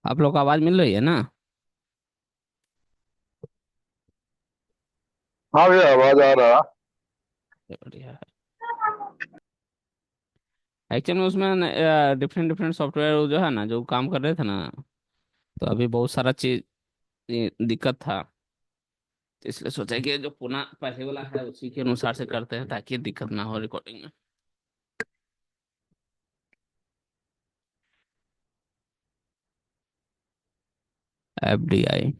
आप लोग को आवाज मिल रही है ना? हाँ भैया, आवाज आ रहा। बढ़िया है। एक्चुअल में उसमें डिफरेंट डिफरेंट सॉफ्टवेयर जो है ना, जो काम कर रहे थे ना, तो अभी बहुत सारा चीज दिक्कत था। तो इसलिए सोचा कि जो पुनः पहले वाला है उसी के अनुसार से करते हैं ताकि दिक्कत ना हो रिकॉर्डिंग में। एफडीआई।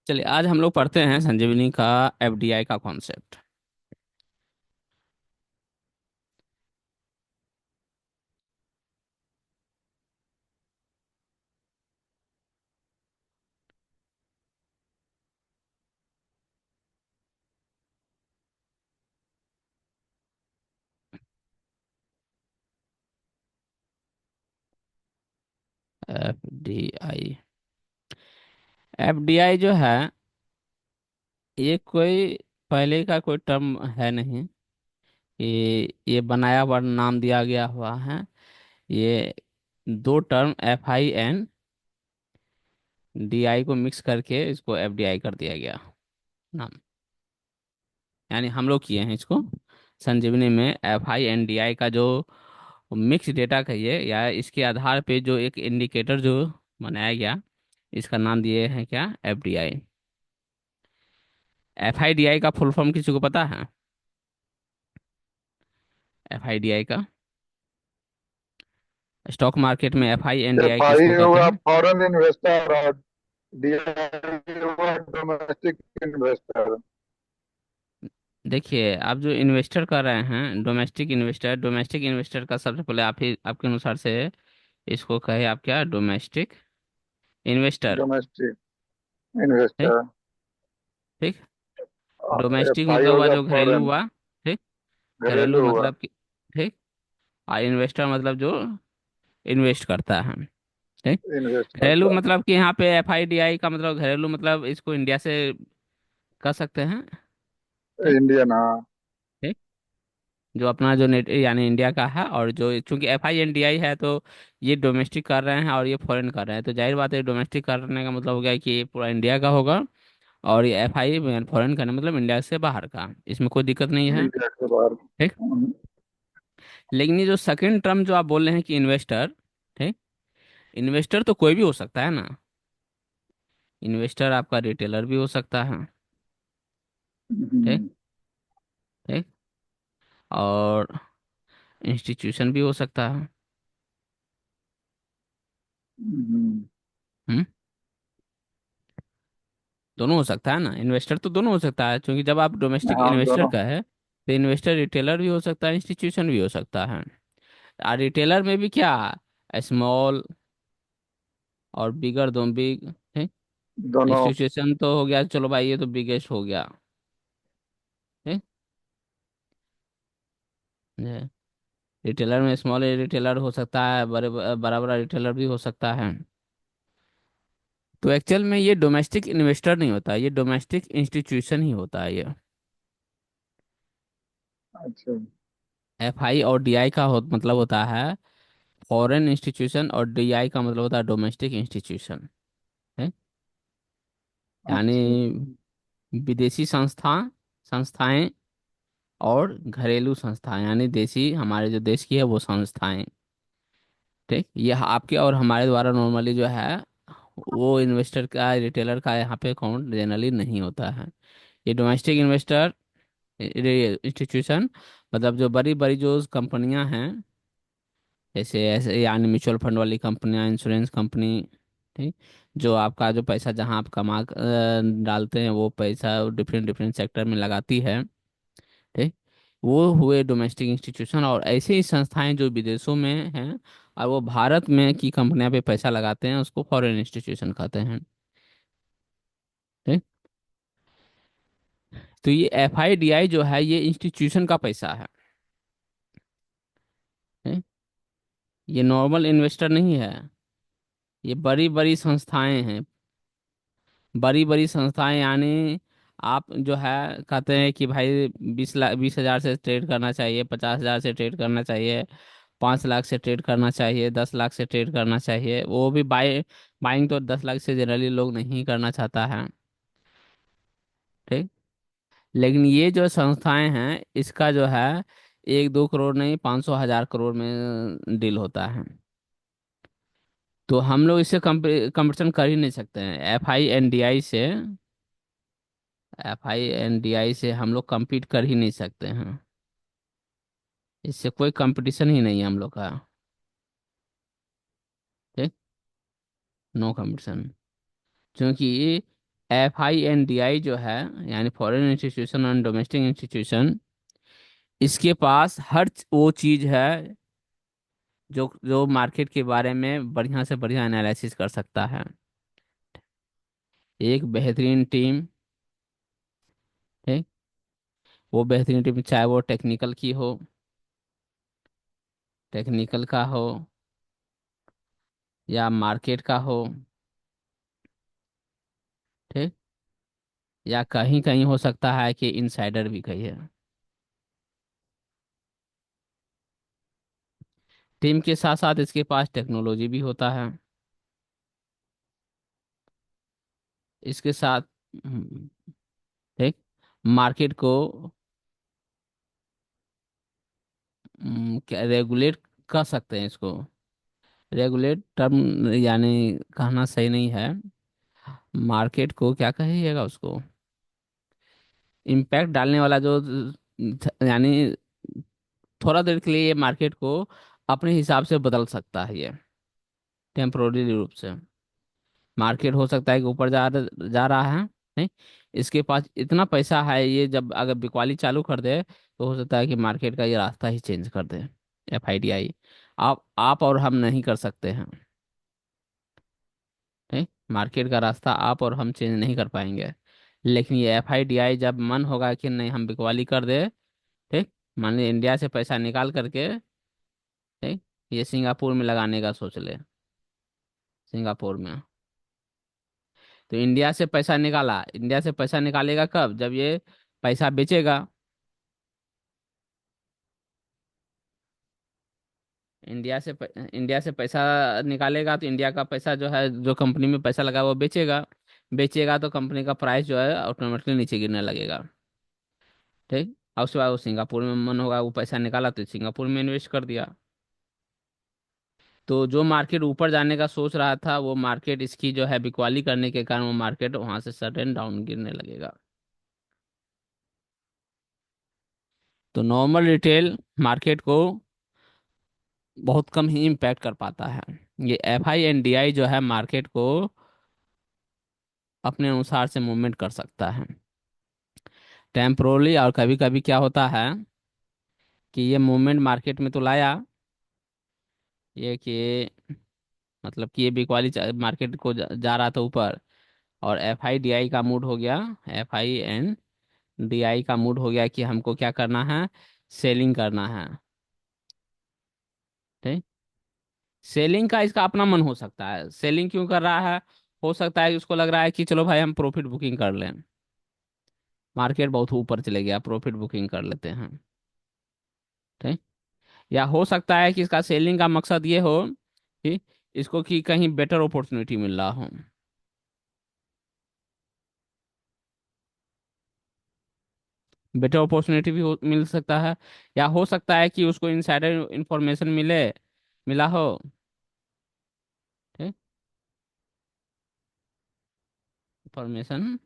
चलिए आज हम लोग पढ़ते हैं संजीवनी का एफडीआई का कॉन्सेप्ट। एफडीआई। एफडीआई जो है, ये कोई पहले का कोई टर्म है नहीं। ये बनाया हुआ नाम दिया गया हुआ है। ये दो term F I N D I को मिक्स करके इसको एफ डी आई कर दिया गया नाम। यानी हम लोग किए हैं इसको संजीवनी में F I N D I का जो मिक्स डेटा कहिए, या इसके आधार पे जो एक इंडिकेटर जो बनाया गया, इसका नाम दिए हैं क्या, F D I. F I D I का फुल फॉर्म किसी को पता है? एफ आई डी आई का स्टॉक मार्केट में F I N D I F I किसको कहते हुआ हैं? फॉरेन इन्वेस्टर और डी आई हुआ डोमेस्टिक इन्वेस्टर। देखिए, आप जो इन्वेस्टर कर रहे हैं डोमेस्टिक इन्वेस्टर का सबसे पहले आप ही आपके अनुसार से इसको कहे आप क्या, डोमेस्टिक इन्वेस्टर। डोमेस्टिक ठीक। इन्वेस्टर। ठीक। और डोमेस्टिक एफ आई मतलब हो हुआ गया जो घरेलू फॉरेन, हुआ। ठीक। घरेलू घरेलू हुआ। मतलब कि, ठीक। और इन्वेस्टर मतलब जो इन्वेस्ट करता है। ठीक। इन्वेस्ट घरेलू करता मतलब कि यहाँ पे एफ आई डी आई का मतलब, घरेलू मतलब इसको इंडिया से कर सकते हैं। है ठीक। इंडियन। हाँ। ठीक। जो अपना जो नेट यानी इंडिया का है, और जो चूंकि F I N D I है, तो ये डोमेस्टिक कर रहे हैं और ये फॉरेन कर रहे हैं, तो जाहिर बात है डोमेस्टिक करने का मतलब हो गया कि ये पूरा इंडिया का होगा। और ये एफ आई फॉरेन करना मतलब इंडिया से बाहर का, इसमें कोई दिक्कत नहीं है। इंडिया के बाहर। ठीक। लेकिन ये जो सेकंड टर्म जो आप बोल रहे हैं कि इन्वेस्टर, ठीक। इन्वेस्टर तो कोई भी हो सकता है ना। इन्वेस्टर आपका रिटेलर भी हो सकता है। ठीक। हम्म, ठीक। और इंस्टीट्यूशन भी हो सकता है। हम्म। हम्म। दोनों हो सकता है ना, इन्वेस्टर तो दोनों हो सकता है, क्योंकि जब आप डोमेस्टिक हाँ, इन्वेस्टर दोनों। का है तो इन्वेस्टर रिटेलर भी हो सकता है, इंस्टीट्यूशन भी हो सकता है। और रिटेलर में भी क्या, स्मॉल और बिगर, दोनों बिग। ठीक। दोनों। इंस्टीट्यूशन तो हो गया, चलो भाई ये तो बिगेस्ट हो गया। ठीक। रिटेलर में स्मॉल रिटेलर हो सकता है, बड़ा बड़ा रिटेलर भी हो सकता है। तो एक्चुअल में ये डोमेस्टिक इन्वेस्टर नहीं होता, ये डोमेस्टिक इंस्टीट्यूशन ही होता है ये। अच्छा। एफ आई और डी आई का मतलब होता है फॉरेन इंस्टीट्यूशन, और डी आई का मतलब होता है डोमेस्टिक इंस्टीट्यूशन है। अच्छा। यानी विदेशी संस्थाएं और घरेलू संस्थाएं, यानी देसी हमारे जो देश की है वो संस्थाएं। ठीक। ये आपके और हमारे द्वारा नॉर्मली जो है वो इन्वेस्टर का, रिटेलर का यहाँ पे अकाउंट जनरली नहीं होता है। ये डोमेस्टिक इन्वेस्टर इंस्टीट्यूशन मतलब जो बड़ी बड़ी जो कंपनियां हैं, जैसे ऐसे यानी म्यूचुअल फंड वाली कंपनियां, इंश्योरेंस कंपनी। ठीक। जो आपका जो पैसा जहां आप डालते हैं वो पैसा डिफरेंट डिफरेंट सेक्टर में लगाती है। ठीक। वो हुए डोमेस्टिक इंस्टीट्यूशन, और ऐसे ही संस्थाएं जो विदेशों में हैं और वो भारत में की कंपनियां पे पैसा लगाते हैं, उसको फॉरेन इंस्टीट्यूशन कहते हैं। ठीक। तो ये एफ आई डी आई जो है ये इंस्टीट्यूशन का पैसा है। ठीक? ये नॉर्मल इन्वेस्टर नहीं है, ये बड़ी बड़ी संस्थाएं हैं, बड़ी बड़ी संस्थाएं, यानी आप जो है कहते हैं कि भाई 20 लाख, 20 हजार से ट्रेड करना चाहिए, 50 हजार से ट्रेड करना चाहिए, 5 लाख से ट्रेड करना चाहिए, 10 लाख से ट्रेड करना चाहिए, वो भी बाइंग तो 10 लाख से जनरली लोग नहीं करना चाहता है। ठीक। लेकिन ये जो संस्थाएं हैं इसका जो है 1-2 करोड़ नहीं, 500 हजार करोड़ में डील होता है। तो हम लोग इससे कंपटीशन कर ही नहीं सकते हैं, FINDI से। FINDI से हम लोग compete कर ही नहीं सकते हैं, इससे कोई कंपटीशन ही नहीं है हम लोग का। ठीक। No competition. क्योंकि FINDI जो है, यानी फॉरेन इंस्टीट्यूशन और डोमेस्टिक इंस्टीट्यूशन, इसके पास हर वो चीज है जो जो मार्केट के बारे में बढ़िया से बढ़िया एनालिसिस कर सकता है। एक बेहतरीन टीम। ठीक। वो बेहतरीन टीम चाहे वो टेक्निकल की हो, टेक्निकल का हो, या मार्केट का हो। ठीक। या कहीं कहीं हो सकता है कि इनसाइडर भी कही है। टीम के साथ साथ इसके पास टेक्नोलॉजी भी होता है। इसके साथ ठीक, मार्केट को क्या रेगुलेट कर सकते हैं इसको। रेगुलेट टर्म यानी कहना सही नहीं है, मार्केट को क्या कहिएगा उसको, इम्पैक्ट डालने वाला जो यानी थोड़ा देर के लिए ये मार्केट को अपने हिसाब से बदल सकता है ये, टेम्पोररी रूप से। मार्केट हो सकता है कि ऊपर जा रहा है, नहीं, इसके पास इतना पैसा है, ये जब अगर बिकवाली चालू कर दे तो हो सकता है कि मार्केट का ये रास्ता ही चेंज कर दे। FIDI आप और हम नहीं कर सकते हैं। ठीक। मार्केट का रास्ता आप और हम चेंज नहीं कर पाएंगे। लेकिन ये FIDI जब मन होगा कि नहीं हम बिकवाली कर दे, ठीक, मान लीजिए इंडिया से पैसा निकाल करके, ठीक, ये सिंगापुर में लगाने का सोच ले, सिंगापुर में। तो इंडिया से पैसा निकाला, इंडिया से पैसा निकालेगा कब, जब ये पैसा बेचेगा। इंडिया से पैसा निकालेगा तो इंडिया का पैसा जो है, जो कंपनी में पैसा लगा वो बेचेगा। बेचेगा तो कंपनी का प्राइस जो है ऑटोमेटिकली नीचे गिरने लगेगा। ठीक। और उसके बाद वो सिंगापुर में मन होगा, वो पैसा निकाला तो सिंगापुर में इन्वेस्ट कर दिया। तो जो मार्केट ऊपर जाने का सोच रहा था, वो मार्केट इसकी जो है बिकवाली करने के कारण वो मार्केट वहां से सडन डाउन गिरने लगेगा। तो नॉर्मल रिटेल मार्केट को बहुत कम ही इम्पैक्ट कर पाता है। ये FINDI जो है मार्केट को अपने अनुसार से मूवमेंट कर सकता है टेम्पोरली। और कभी कभी क्या होता है कि ये मूवमेंट मार्केट में तो लाया, ये कि मतलब कि ये बिकवाली मार्केट को जा रहा था ऊपर, और FIDI का मूड हो गया, FINDI का मूड हो गया कि हमको क्या करना है, सेलिंग करना है। ठीक। सेलिंग का इसका अपना मन हो सकता है, सेलिंग क्यों कर रहा है, हो सकता है कि उसको लग रहा है कि चलो भाई हम प्रॉफिट बुकिंग कर लें, मार्केट बहुत ऊपर चले गया, प्रॉफिट बुकिंग कर लेते हैं। ठीक। या हो सकता है कि इसका सेलिंग का मकसद ये हो कि इसको कि कहीं बेटर अपॉर्चुनिटी मिल रहा हो। बेटर अपॉर्चुनिटी भी मिल सकता है। या हो सकता है कि उसको इनसाइडर इंफॉर्मेशन मिला हो। ठीक। इंफॉर्मेशन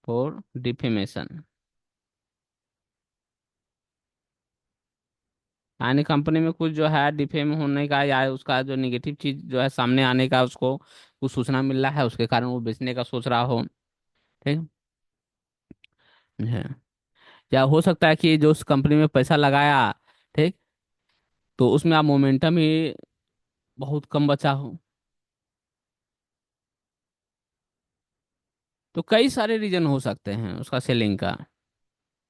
फॉर डिफेमेशन, यानी कंपनी में कुछ जो है डिफेम होने का या उसका जो निगेटिव चीज जो है सामने आने का, उसको कुछ सूचना मिल रहा है, उसके कारण वो बेचने का सोच रहा हो। ठीक है। या हो सकता है कि जो उस कंपनी में पैसा लगाया, ठीक, तो उसमें आप मोमेंटम ही बहुत कम बचा हो। तो कई सारे रीजन हो सकते हैं उसका सेलिंग का।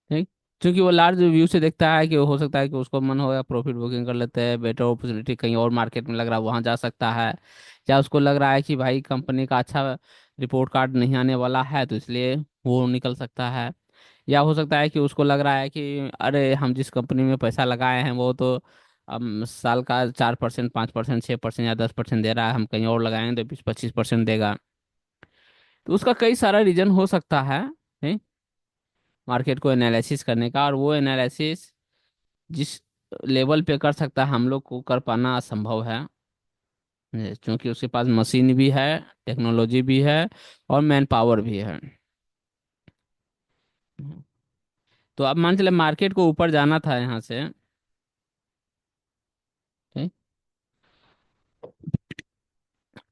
ठीक। क्योंकि वो लार्ज व्यू से देखता है कि हो सकता है कि उसको मन हो या प्रॉफिट बुकिंग कर लेते हैं, बेटर अपॉर्चुनिटी कहीं और मार्केट में लग रहा है वहां जा सकता है। या उसको लग रहा है कि भाई कंपनी का अच्छा रिपोर्ट कार्ड नहीं आने वाला है तो इसलिए वो निकल सकता है। या हो सकता है कि उसको लग रहा है कि अरे हम जिस कंपनी में पैसा लगाए हैं वो तो साल का 4%, 5%, 6% या 10% दे रहा है, हम कहीं और लगाएंगे तो 20-25% देगा। तो उसका कई सारा रीजन हो सकता है मार्केट को एनालिसिस करने का, और वो एनालिसिस जिस लेवल पे कर सकता है हम लोग को कर पाना असंभव है। क्योंकि उसके पास मशीन भी है, टेक्नोलॉजी भी है, और मैन पावर भी है। तो अब मान चले मार्केट को ऊपर जाना था यहाँ से, ठीक?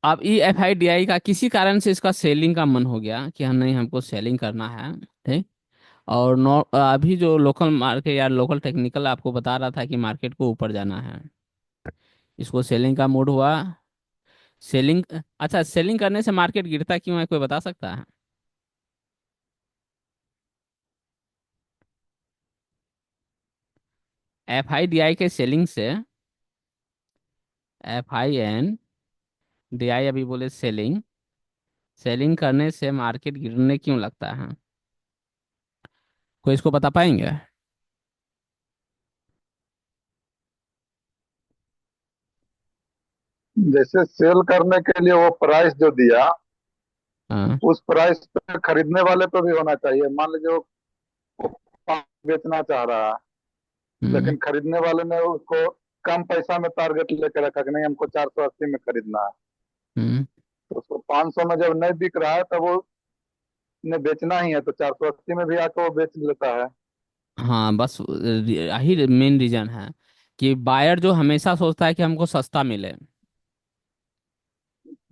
अब ये FIDI का किसी कारण से इसका सेलिंग का मन हो गया कि हम नहीं, हमको सेलिंग करना है, ठीक। और नो अभी जो लोकल मार्केट या लोकल टेक्निकल आपको बता रहा था कि मार्केट को ऊपर जाना है, इसको सेलिंग का मूड हुआ। सेलिंग, अच्छा सेलिंग करने से मार्केट गिरता क्यों है, कोई बता सकता है? FIDI के सेलिंग से, FINDI अभी बोले सेलिंग, सेलिंग करने से मार्केट गिरने क्यों लगता है? कोई इसको बता पाएंगे? जैसे सेल करने के लिए वो प्राइस जो दिया, हाँ। उस प्राइस पे खरीदने वाले पे भी होना चाहिए। मान लीजिए वो 5 बेचना चाह रहा है, हम्म। लेकिन खरीदने वाले ने उसको कम पैसा में टारगेट लेकर रखा कि नहीं हमको 480 में खरीदना है। हम्म। तो उसको 500 में जब नहीं बिक रहा है तब वो ने बेचना ही है, तो 480 में भी आके वो बेच लेता है। हाँ बस यही मेन रीजन है कि बायर जो हमेशा सोचता है कि हमको सस्ता मिले।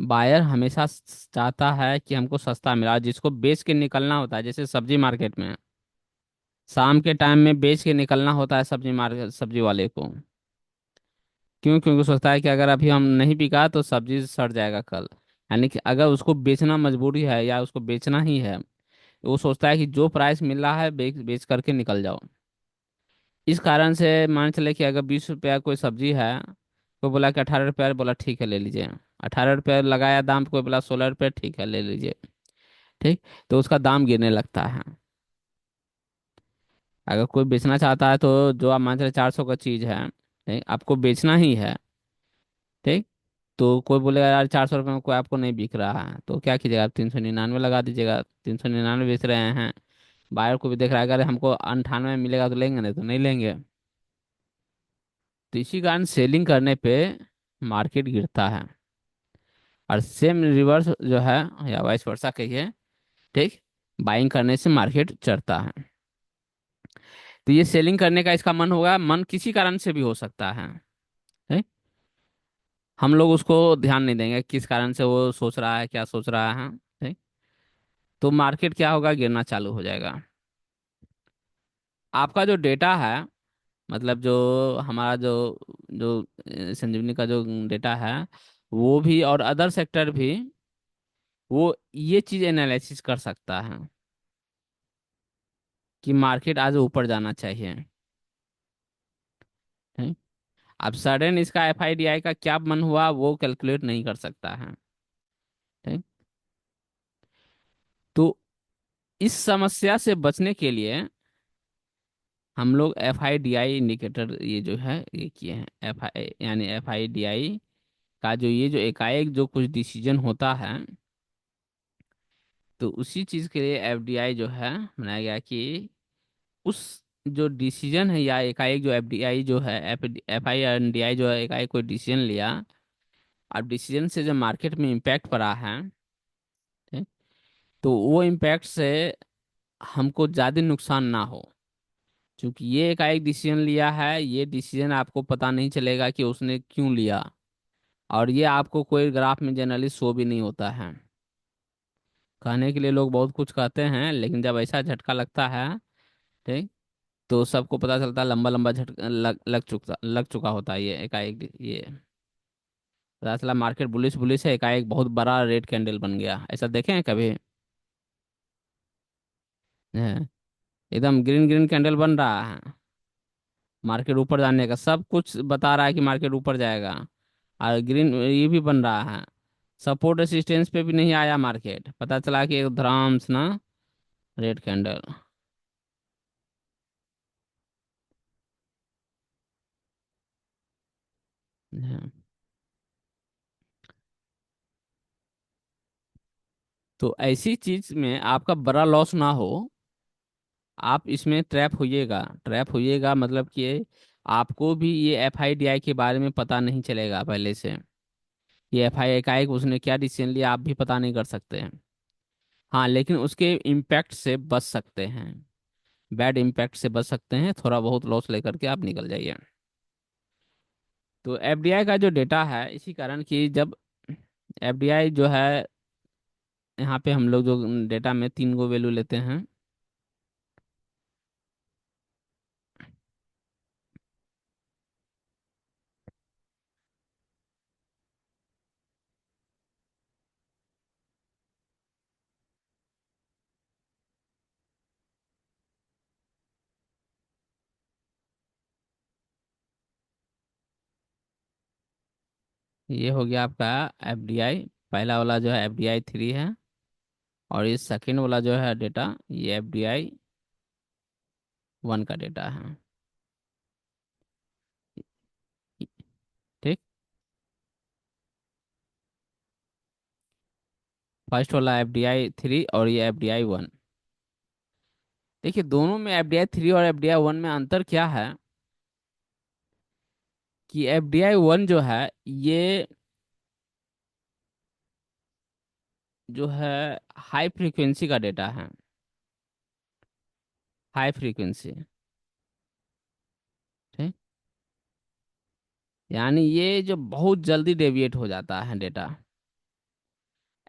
बायर हमेशा चाहता है कि हमको सस्ता मिला, जिसको बेच के निकलना होता है, जैसे सब्जी मार्केट में शाम के टाइम में बेच के निकलना होता है सब्जी मार्केट, सब्जी वाले को। क्यों? क्योंकि सोचता है कि अगर अभी हम नहीं बिका तो सब्जी सड़ जाएगा कल। यानी कि अगर उसको बेचना मजबूरी है या उसको बेचना ही है, तो वो सोचता है कि जो प्राइस मिल रहा है बेच बेच करके निकल जाओ। इस कारण से मान चले कि अगर 20 रुपया कोई सब्जी है, कोई बोला कि 18 रुपया, बोला ठीक है ले लीजिए। 18 रुपया लगाया दाम, कोई बोला 16 रुपया, ठीक है ले लीजिए, ठीक। तो उसका दाम गिरने लगता है। अगर कोई बेचना चाहता है तो जो आप मान चले 400 का चीज़ है, ठीक, आपको बेचना ही है, ठीक। तो कोई बोलेगा यार 400 रुपये में कोई आपको नहीं बिक रहा है, तो क्या कीजिएगा आप 399 लगा दीजिएगा। 399 बेच रहे हैं, बायर को भी देख रहा है कि अरे हमको 98 में मिलेगा तो लेंगे, नहीं तो नहीं लेंगे। तो इसी कारण सेलिंग करने पे मार्केट गिरता है, और सेम रिवर्स जो है, या वाइस वर्सा कहिए, ठीक, बाइंग करने से मार्केट चढ़ता है। तो ये सेलिंग करने का इसका मन होगा, मन किसी कारण से भी हो सकता है, ठीक? हम लोग उसको ध्यान नहीं देंगे किस कारण से वो सोच रहा है, क्या सोच रहा है, ठीक। तो मार्केट क्या होगा, गिरना चालू हो जाएगा। आपका जो डेटा है, मतलब जो हमारा जो जो संजीवनी का जो डेटा है, वो भी और अदर सेक्टर भी, वो ये चीज एनालिसिस कर सकता है कि मार्केट आज ऊपर जाना चाहिए, ठीक? अब सडन इसका FIDI का क्या मन हुआ वो कैलकुलेट नहीं कर सकता है, ठीक। तो इस समस्या से बचने के लिए हम लोग FIDI इंडिकेटर ये जो है ये किए हैं। एफ आई यानी FIDI का जो ये जो एकाएक जो कुछ डिसीजन होता है, तो उसी चीज के लिए FDI जो है बनाया गया कि उस जो डिसीजन है या एकाएक जो FDI जो है, FIDI जो है एकाएक कोई डिसीजन लिया, अब डिसीजन से जो मार्केट में इम्पैक्ट पड़ा है, ठीक, तो वो इम्पैक्ट से हमको ज़्यादा नुकसान ना हो। क्योंकि ये एकाएक डिसीजन लिया है, ये डिसीजन आपको पता नहीं चलेगा कि उसने क्यों लिया, और ये आपको कोई ग्राफ में जनरली शो भी नहीं होता है। कहने के लिए लोग बहुत कुछ कहते हैं, लेकिन जब ऐसा झटका लगता है, ठीक, तो सबको पता चलता है, लंबा लंबा झटका लग चुका होता है ये एकाएक, ये पता चला मार्केट बुलिश बुलिश है, एकाएक बहुत बड़ा रेड कैंडल बन गया। ऐसा देखे हैं कभी? हैं? एकदम ग्रीन ग्रीन कैंडल बन रहा है। मार्केट ऊपर जाने का सब कुछ बता रहा है कि मार्केट ऊपर जाएगा। और ग्रीन ये भी बन रहा है। सपोर्ट रेसिस्टेंस पे भी नहीं आया मार्केट, पता चला कि एक धराम से ना रेड कैंडल। तो ऐसी चीज में आपका बड़ा लॉस ना हो, आप इसमें ट्रैप होइएगा। ट्रैप होइएगा मतलब कि आपको भी ये FIDI के बारे में पता नहीं चलेगा पहले से। ये FII एकाएक उसने क्या डिसीजन लिया आप भी पता नहीं कर सकते हैं। हाँ, लेकिन उसके इम्पैक्ट से बच सकते हैं। बैड इम्पैक्ट से बच सकते हैं, थोड़ा बहुत लॉस लेकर के आप निकल जाइए। तो FDI का जो डेटा है, इसी कारण कि जब FDI जो है, यहाँ पे हम लोग जो डेटा में 3 गो वैल्यू लेते हैं। ये हो गया आपका FDI। पहला वाला जो है FDI 3 है। और ये सेकंड वाला जो है डेटा, ये FDI 1 का डेटा है। ठीक। फर्स्ट वाला FDI 3 और ये FDI 1। देखिए दोनों में FDI 3 और FDI 1 में अंतर क्या है, कि FDI 1 जो है, ये जो है हाई फ्रीक्वेंसी का डेटा है। High frequency. ठीक। यानी ये जो बहुत जल्दी डेविएट हो जाता है डेटा।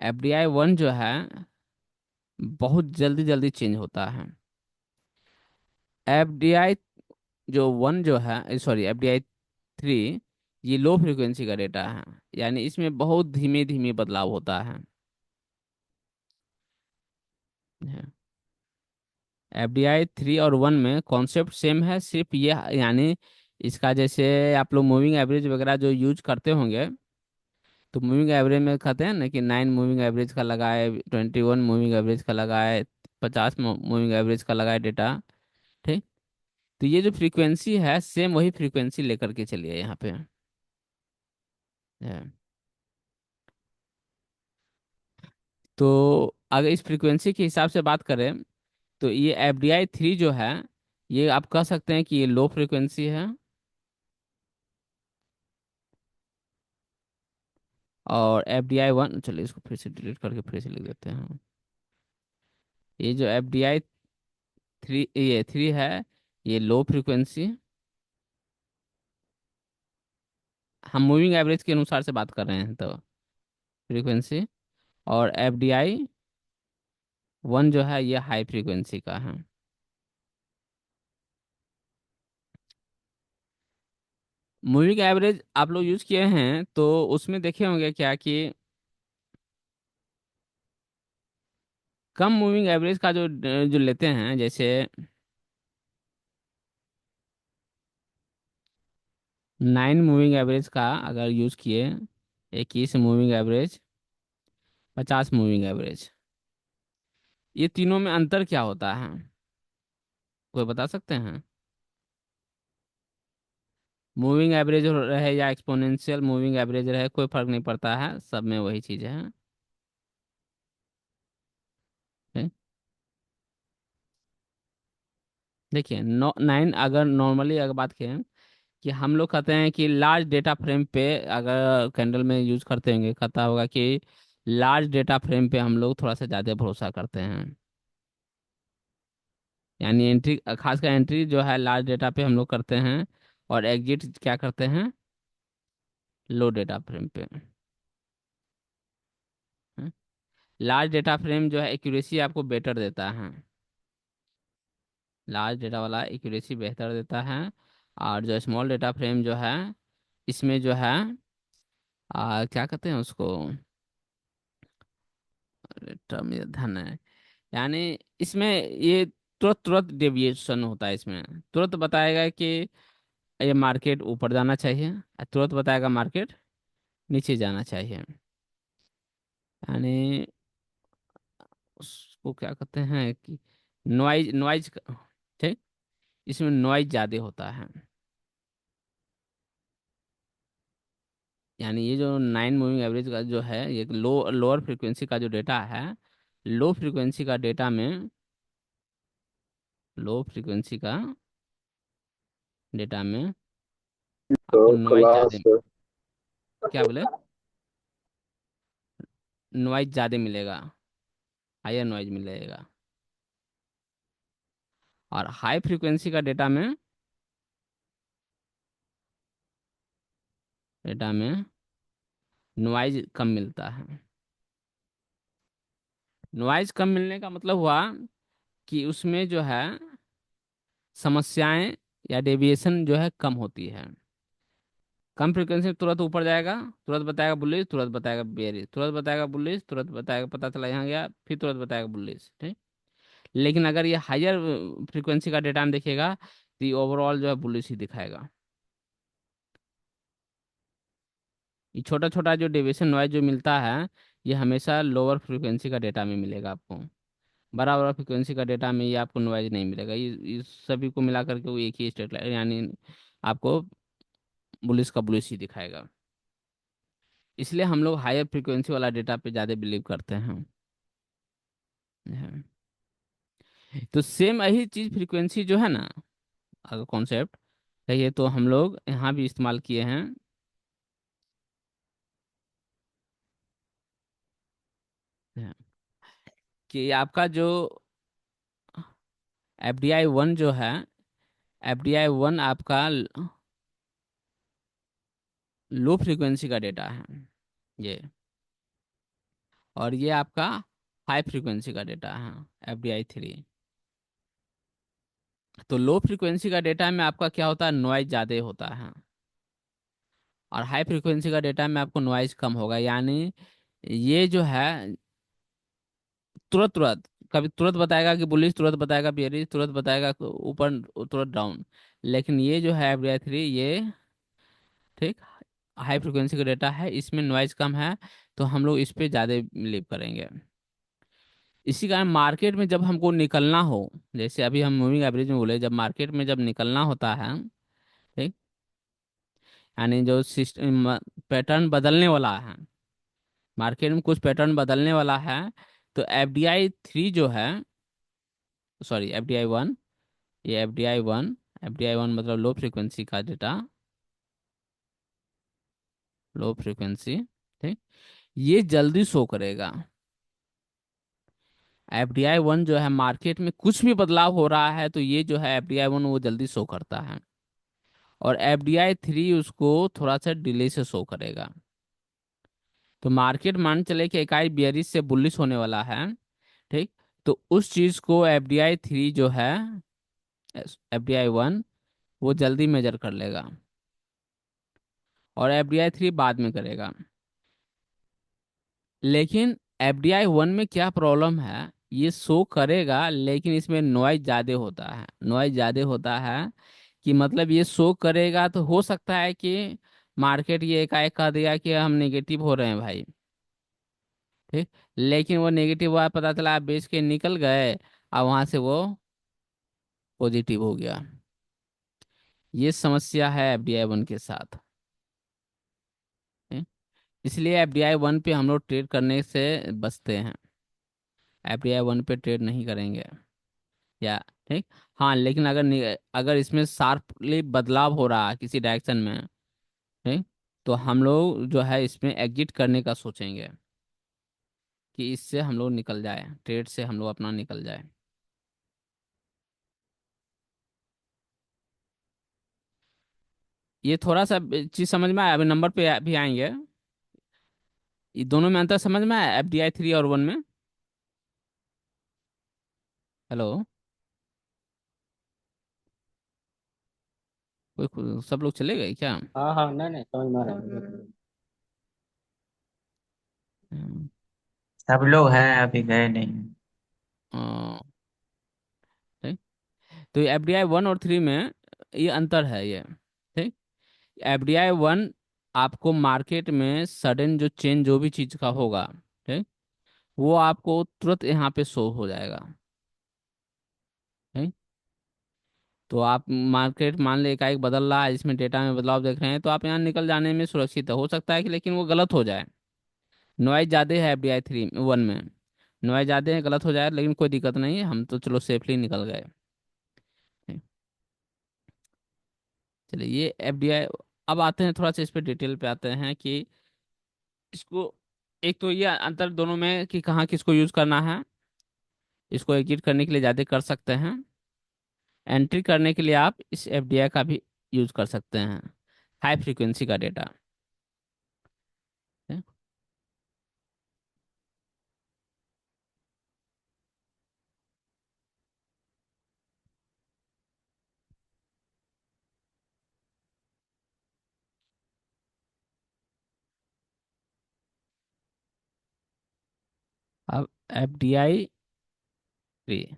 FDI 1 जो है बहुत जल्दी जल्दी चेंज होता है। FDI जो 1 जो है, सॉरी, FDI 3, ये लो फ्रीक्वेंसी का डेटा है। यानी इसमें बहुत धीमे धीमे बदलाव होता है। FDI 3 और 1 में कॉन्सेप्ट सेम है, सिर्फ ये यानी इसका जैसे आप लोग मूविंग एवरेज वगैरह जो यूज करते होंगे, तो मूविंग एवरेज में कहते हैं ना कि 9 मूविंग एवरेज का लगाए, 21 मूविंग एवरेज का लगाए, 50 मूविंग एवरेज का लगाए डेटा। ठीक। तो ये जो फ्रीक्वेंसी है, सेम वही फ्रीक्वेंसी लेकर के चलिए यहाँ पे। है। तो अगर इस फ्रीक्वेंसी के हिसाब से बात करें, तो ये FDI 3 जो है, ये आप कह सकते हैं कि ये लो फ्रीक्वेंसी है। और FDI 1, चलिए इसको फिर से डिलीट करके फिर से लिख देते हैं। ये जो FDI 3, ये 3 है, ये लो फ्रीक्वेंसी। हम मूविंग एवरेज के अनुसार से बात कर रहे हैं तो फ्रीक्वेंसी। और FDI 1 जो है, ये हाई फ्रीक्वेंसी का है। मूविंग एवरेज आप लोग यूज किए हैं तो उसमें देखे होंगे क्या कि कम मूविंग एवरेज का जो जो लेते हैं, जैसे 9 मूविंग एवरेज का अगर यूज किए, 21 मूविंग एवरेज, 50 मूविंग एवरेज, ये तीनों में अंतर क्या होता है, कोई बता सकते हैं? मूविंग एवरेज रहे या एक्सपोनेंशियल मूविंग एवरेज रहे, कोई फर्क नहीं पड़ता है, सब में वही चीज है। ठीक? देखिए 9 अगर नॉर्मली अगर बात करें, कि हम लोग कहते हैं कि लार्ज डेटा फ्रेम पे अगर कैंडल में यूज करते होंगे, कहता होगा कि लार्ज डेटा फ्रेम पे हम लोग थोड़ा सा ज़्यादा भरोसा करते हैं। यानी एंट्री, खासकर एंट्री जो है लार्ज डेटा पे हम लोग करते हैं। और एग्जिट क्या करते हैं, लो डेटा फ्रेम पे। लार्ज डेटा फ्रेम जो है एक्यूरेसी आपको बेटर देता है। लार्ज डेटा वाला एक्यूरेसी बेहतर देता है। और जो स्मॉल डेटा फ्रेम जो है, इसमें जो है क्या कहते हैं उसको, टर्म, ये धन है। यानी इसमें ये तुरंत तुरंत डेविएशन होता है इसमें। तुरंत बताएगा कि ये मार्केट ऊपर जाना चाहिए, तुरंत बताएगा मार्केट नीचे जाना चाहिए। यानी उसको क्या कहते हैं कि नॉइज नॉइज। ठीक। इसमें नॉइज ज़्यादा होता है। यानी ये जो 9 मूविंग एवरेज का जो है, ये लोअर फ्रीक्वेंसी का जो डेटा है, लो फ्रीक्वेंसी का डेटा में, लो फ्रीक्वेंसी का डेटा में तो आपको नॉइज ज़्यादा। क्लास क्या बोले? नॉइज ज़्यादा मिलेगा, हायर नॉइज मिलेगा। और हाई फ्रीक्वेंसी का डेटा में नॉइज कम मिलता है। नॉइज कम मिलने का मतलब हुआ कि उसमें जो है समस्याएं या डेविएशन जो है कम होती है। कम फ्रीक्वेंसी में तुरंत ऊपर जाएगा, तुरंत बताएगा बुलिश, तुरंत बताएगा बेरिश, तुरंत बताएगा बुलिश, तुरंत बताएगा पता चला यहाँ गया, फिर तुरंत बताएगा बुलिश। ठीक। लेकिन अगर ये हायर फ्रीक्वेंसी का डेटा में देखिएगा तो ये ओवरऑल जो है बुलिश ही दिखाएगा। ये छोटा छोटा जो डेविएशन नॉइज जो मिलता है, ये हमेशा लोअर फ्रीक्वेंसी का डेटा में मिलेगा आपको। बड़ा बड़ा फ्रीक्वेंसी का डेटा में ये आपको नॉइज नहीं मिलेगा। ये सभी को मिला करके वो एक ही स्टेट लाइन, यानी आपको बुलिश का बुलिश ही दिखाएगा। इसलिए हम लोग हायर फ्रीक्वेंसी वाला डेटा पे ज़्यादा बिलीव करते हैं। हाँ। तो सेम यही चीज़ फ्रीक्वेंसी जो है ना, अगर कॉन्सेप्ट कहिए तो हम लोग यहाँ भी इस्तेमाल किए हैं। हाँ, कि आपका जो FDI 1 जो है, FDI 1 आपका लो फ्रीक्वेंसी का डेटा है ये, और ये आपका हाई फ्रीक्वेंसी का डेटा है FDI 3। तो लो फ्रीक्वेंसी का डेटा में आपका क्या होता है, नॉइज ज़्यादा होता है। और हाई फ्रीक्वेंसी का डेटा में आपको नॉइज कम होगा। यानी ये जो है तुरंत तुरंत, कभी तुरंत बताएगा कि बुलिश, तुरंत बताएगा बेयरिश, तुरंत बताएगा ऊपर, तुरंत डाउन। लेकिन ये जो है FDI 3, ये ठीक हाई फ्रिक्वेंसी का डेटा है, इसमें नॉइज कम है, तो हम लोग इस पे ज़्यादा बिलीव करेंगे। इसी कारण मार्केट में जब हमको निकलना हो, जैसे अभी हम मूविंग एवरेज में बोले, जब मार्केट में जब निकलना होता है, ठीक, यानी जो सिस्टम पैटर्न बदलने वाला है, मार्केट में कुछ पैटर्न बदलने वाला है, तो FDI 3 जो है, सॉरी FDI 1, ये FDI 1 मतलब लो फ्रिक्वेंसी का डेटा, लो फ्रिक्वेंसी, ठीक, ये जल्दी शो करेगा। FDI 1 जो है मार्केट में कुछ भी बदलाव हो रहा है तो ये जो है FDI 1 वो जल्दी शो करता है। और FDI 3 उसको थोड़ा सा डिले से शो करेगा। तो मार्केट मान चले कि इकाई बियरिश से बुलिश होने वाला है, ठीक, तो उस चीज को FDI 3 जो है, FDI 1 वो जल्दी मेजर कर लेगा, और FDI 3 बाद में करेगा। लेकिन FDI 1 में क्या प्रॉब्लम है, ये शो करेगा लेकिन इसमें नॉइज ज़्यादा होता है। नॉइज ज़्यादा होता है कि मतलब ये शो करेगा तो हो सकता है कि मार्केट ये एकाएक कह दिया कि हम नेगेटिव हो रहे हैं भाई, ठीक, लेकिन वो नेगेटिव हुआ, पता चला आप बेच के निकल गए, और वहां से वो पॉजिटिव हो गया। ये समस्या है FDI 1 के साथ। ठीक? इसलिए FDI 1 पे हम लोग ट्रेड करने से बचते हैं, FDI 1 पे ट्रेड नहीं करेंगे। या ठीक। हाँ, लेकिन अगर इसमें शार्पली बदलाव हो रहा है किसी डायरेक्शन में, ठीक, तो हम लोग जो है इसमें एग्जिट करने का सोचेंगे कि इससे हम लोग निकल जाए, ट्रेड से हम लोग अपना निकल जाए। ये थोड़ा सा चीज समझ में आया, अभी नंबर पे भी आएंगे। ये दोनों में अंतर समझ में आया, FDI 3 और 1 में? हेलो? सब लोग चले गए क्या? हाँ हाँ, नहीं नहीं, समझ में आ रहा है। हम्म, सब लोग हैं, अभी गए नहीं। अ, ठीक। तो FDI 1 और 3 में ये अंतर है ये। ठीक। FDI 1 आपको मार्केट में सडन जो चेंज जो भी चीज का होगा, ठीक, वो आपको तुरंत यहाँ पे शो हो जाएगा। ठीक। तो आप मार्केट मान ले एकाएक बदल रहा है, इसमें डेटा में बदलाव देख रहे हैं, तो आप यहाँ निकल जाने में सुरक्षित है। हो सकता है कि लेकिन वो गलत हो जाए, नॉइज ज़्यादा है FDI 1 में, नॉइज ज़्यादा है, गलत हो जाए, लेकिन कोई दिक्कत नहीं है, हम तो चलो सेफली निकल गए। ठीक। चलिए ये FDI, अब आते हैं थोड़ा सा इस पे डिटेल पे आते हैं कि इसको, एक तो ये अंतर दोनों में कि कहाँ किसको यूज़ करना है। इसको एग्जिट करने के लिए ज़्यादा कर सकते हैं, एंट्री करने के लिए आप इस FDI का भी यूज़ कर सकते हैं, हाई फ्रीक्वेंसी का डेटा। अब FDI 3,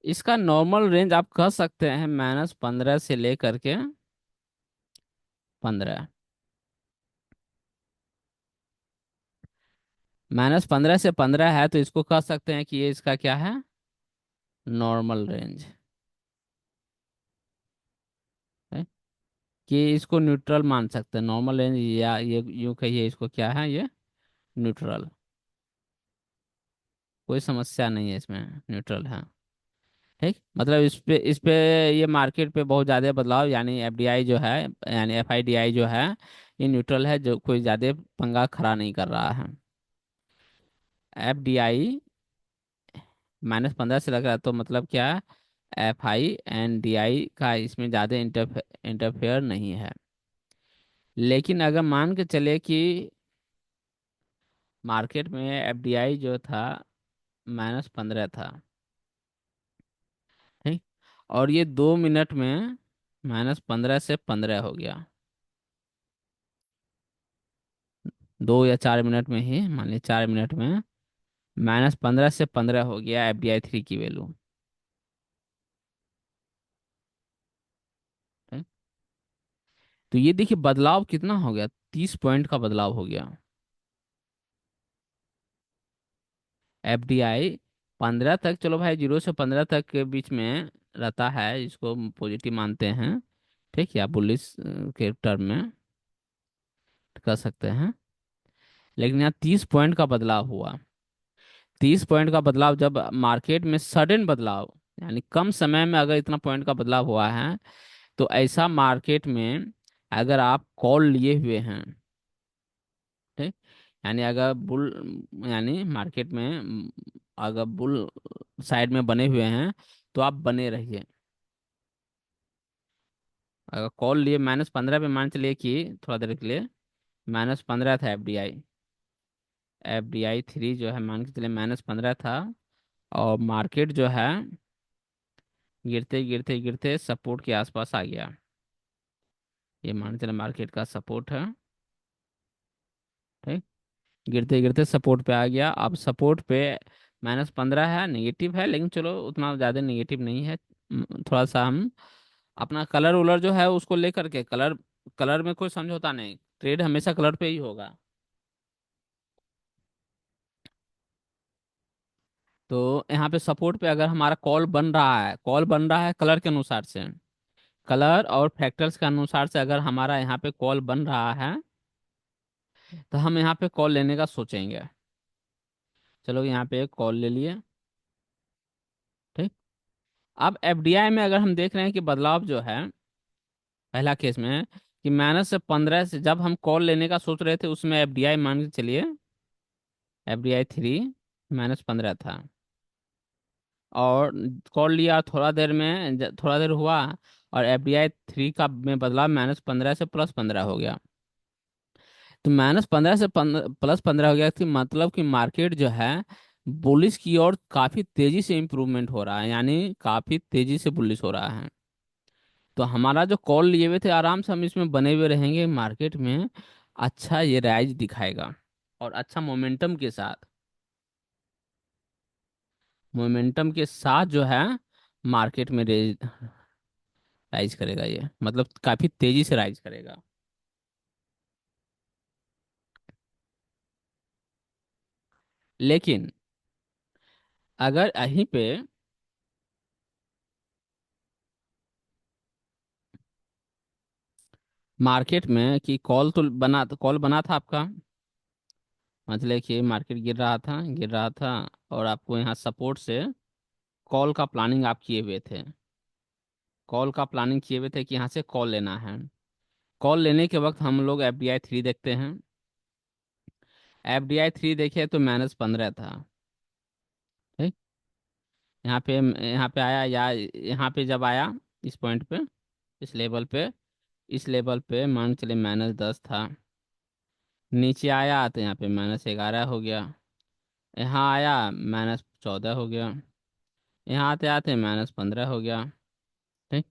इसका नॉर्मल रेंज आप कह सकते हैं -15 से लेकर के 15, -15 से 15 है, तो इसको कह सकते हैं कि ये इसका क्या है, नॉर्मल रेंज है। कि इसको न्यूट्रल मान सकते हैं, नॉर्मल रेंज, या ये यूं कहिए इसको क्या है, ये न्यूट्रल, कोई समस्या नहीं है इसमें, न्यूट्रल है। ठीक, मतलब इस पे ये मार्केट पे बहुत ज़्यादा बदलाव, यानी FDI जो है, यानी FIDI जो है, ये न्यूट्रल है, जो कोई ज़्यादा पंगा खड़ा नहीं कर रहा है। FDI -15 से लग रहा है, तो मतलब क्या, FI एंड DI का इसमें ज़्यादा इंटरफेयर नहीं है। लेकिन अगर मान के चले कि मार्केट में FDI जो था -15 था, ठीक, और ये 2 मिनट में -15 से 15 हो गया, 2 या 4 मिनट में ही, मान लीजिए 4 मिनट में -15 से 15 हो गया FDI 3 की वैल्यू। ठीक? तो ये देखिए बदलाव कितना हो गया, 30 पॉइंट का बदलाव हो गया। FDI 15 तक, चलो भाई 0 से 15 तक के बीच में रहता है, इसको पॉजिटिव मानते हैं, ठीक, या बुलिश के टर्म में कर सकते हैं। लेकिन यहाँ 30 पॉइंट का बदलाव हुआ, 30 पॉइंट का बदलाव जब मार्केट में सडन बदलाव, यानी कम समय में अगर इतना पॉइंट का बदलाव हुआ है, तो ऐसा मार्केट में अगर आप कॉल लिए हुए हैं, ठीक, यानी अगर बुल, यानी मार्केट में अगर बुल साइड में बने हुए हैं, तो आप बने रहिए। अगर कॉल लिए -15 पे, मान चलिए कि थोड़ा देर के लिए -15 था FDI 3 जो है, मान के चलिए -15 था, और मार्केट जो है गिरते गिरते गिरते सपोर्ट के आसपास आ गया, ये मान के चले मार्केट का सपोर्ट है, ठीक, गिरते गिरते सपोर्ट पे आ गया। अब सपोर्ट पे -15 है, नेगेटिव है, लेकिन चलो उतना ज़्यादा नेगेटिव नहीं है। थोड़ा सा हम अपना कलर उलर जो है उसको लेकर के, कलर कलर में कोई समझौता नहीं, ट्रेड हमेशा कलर पे ही होगा। तो यहाँ पे सपोर्ट पे अगर हमारा कॉल बन रहा है, कॉल बन रहा है कलर के अनुसार से, कलर और फैक्टर्स के अनुसार से अगर हमारा यहाँ पे कॉल बन रहा है, तो हम यहाँ पे कॉल लेने का सोचेंगे। चलो यहाँ पे एक कॉल ले लिए, ठीक। अब FDI में अगर हम देख रहे हैं कि बदलाव जो है, पहला केस में कि -15 से जब हम कॉल लेने का सोच रहे थे, उसमें FDI मान के चलिए FDI 3 -15 था, और कॉल लिया थोड़ा देर में, थोड़ा देर हुआ, और FDI 3 का में बदलाव -15 से +15 हो गया। तो -15 से +15 हो गया, थी मतलब कि मार्केट जो है बुलिश की ओर काफी तेजी से इम्प्रूवमेंट हो रहा है, यानी काफी तेजी से बुलिश हो रहा है। तो हमारा जो कॉल लिए हुए थे, आराम से हम इसमें बने हुए रहेंगे, मार्केट में अच्छा ये राइज दिखाएगा और अच्छा मोमेंटम के साथ। मोमेंटम के साथ जो है मार्केट में राइज करेगा, ये मतलब काफी तेजी से राइज करेगा। लेकिन अगर यहीं पे मार्केट में कि कॉल बना था आपका, मतलब कि मार्केट गिर रहा था और आपको यहाँ सपोर्ट से कॉल का प्लानिंग आप किए हुए थे, कॉल का प्लानिंग किए हुए थे कि यहाँ से कॉल लेना है। कॉल लेने के वक्त हम लोग FDI 3 देखते हैं। FDI 3 देखे तो -15 था। ठीक। यहाँ पे आया, या यहाँ पे जब आया इस पॉइंट पे, इस लेवल पे, इस लेवल पे मान के चले -10 था। नीचे आया तो यहाँ पे -11 हो गया। यहाँ आया -14 हो गया। यहाँ आते आते -15 हो गया। ठीक।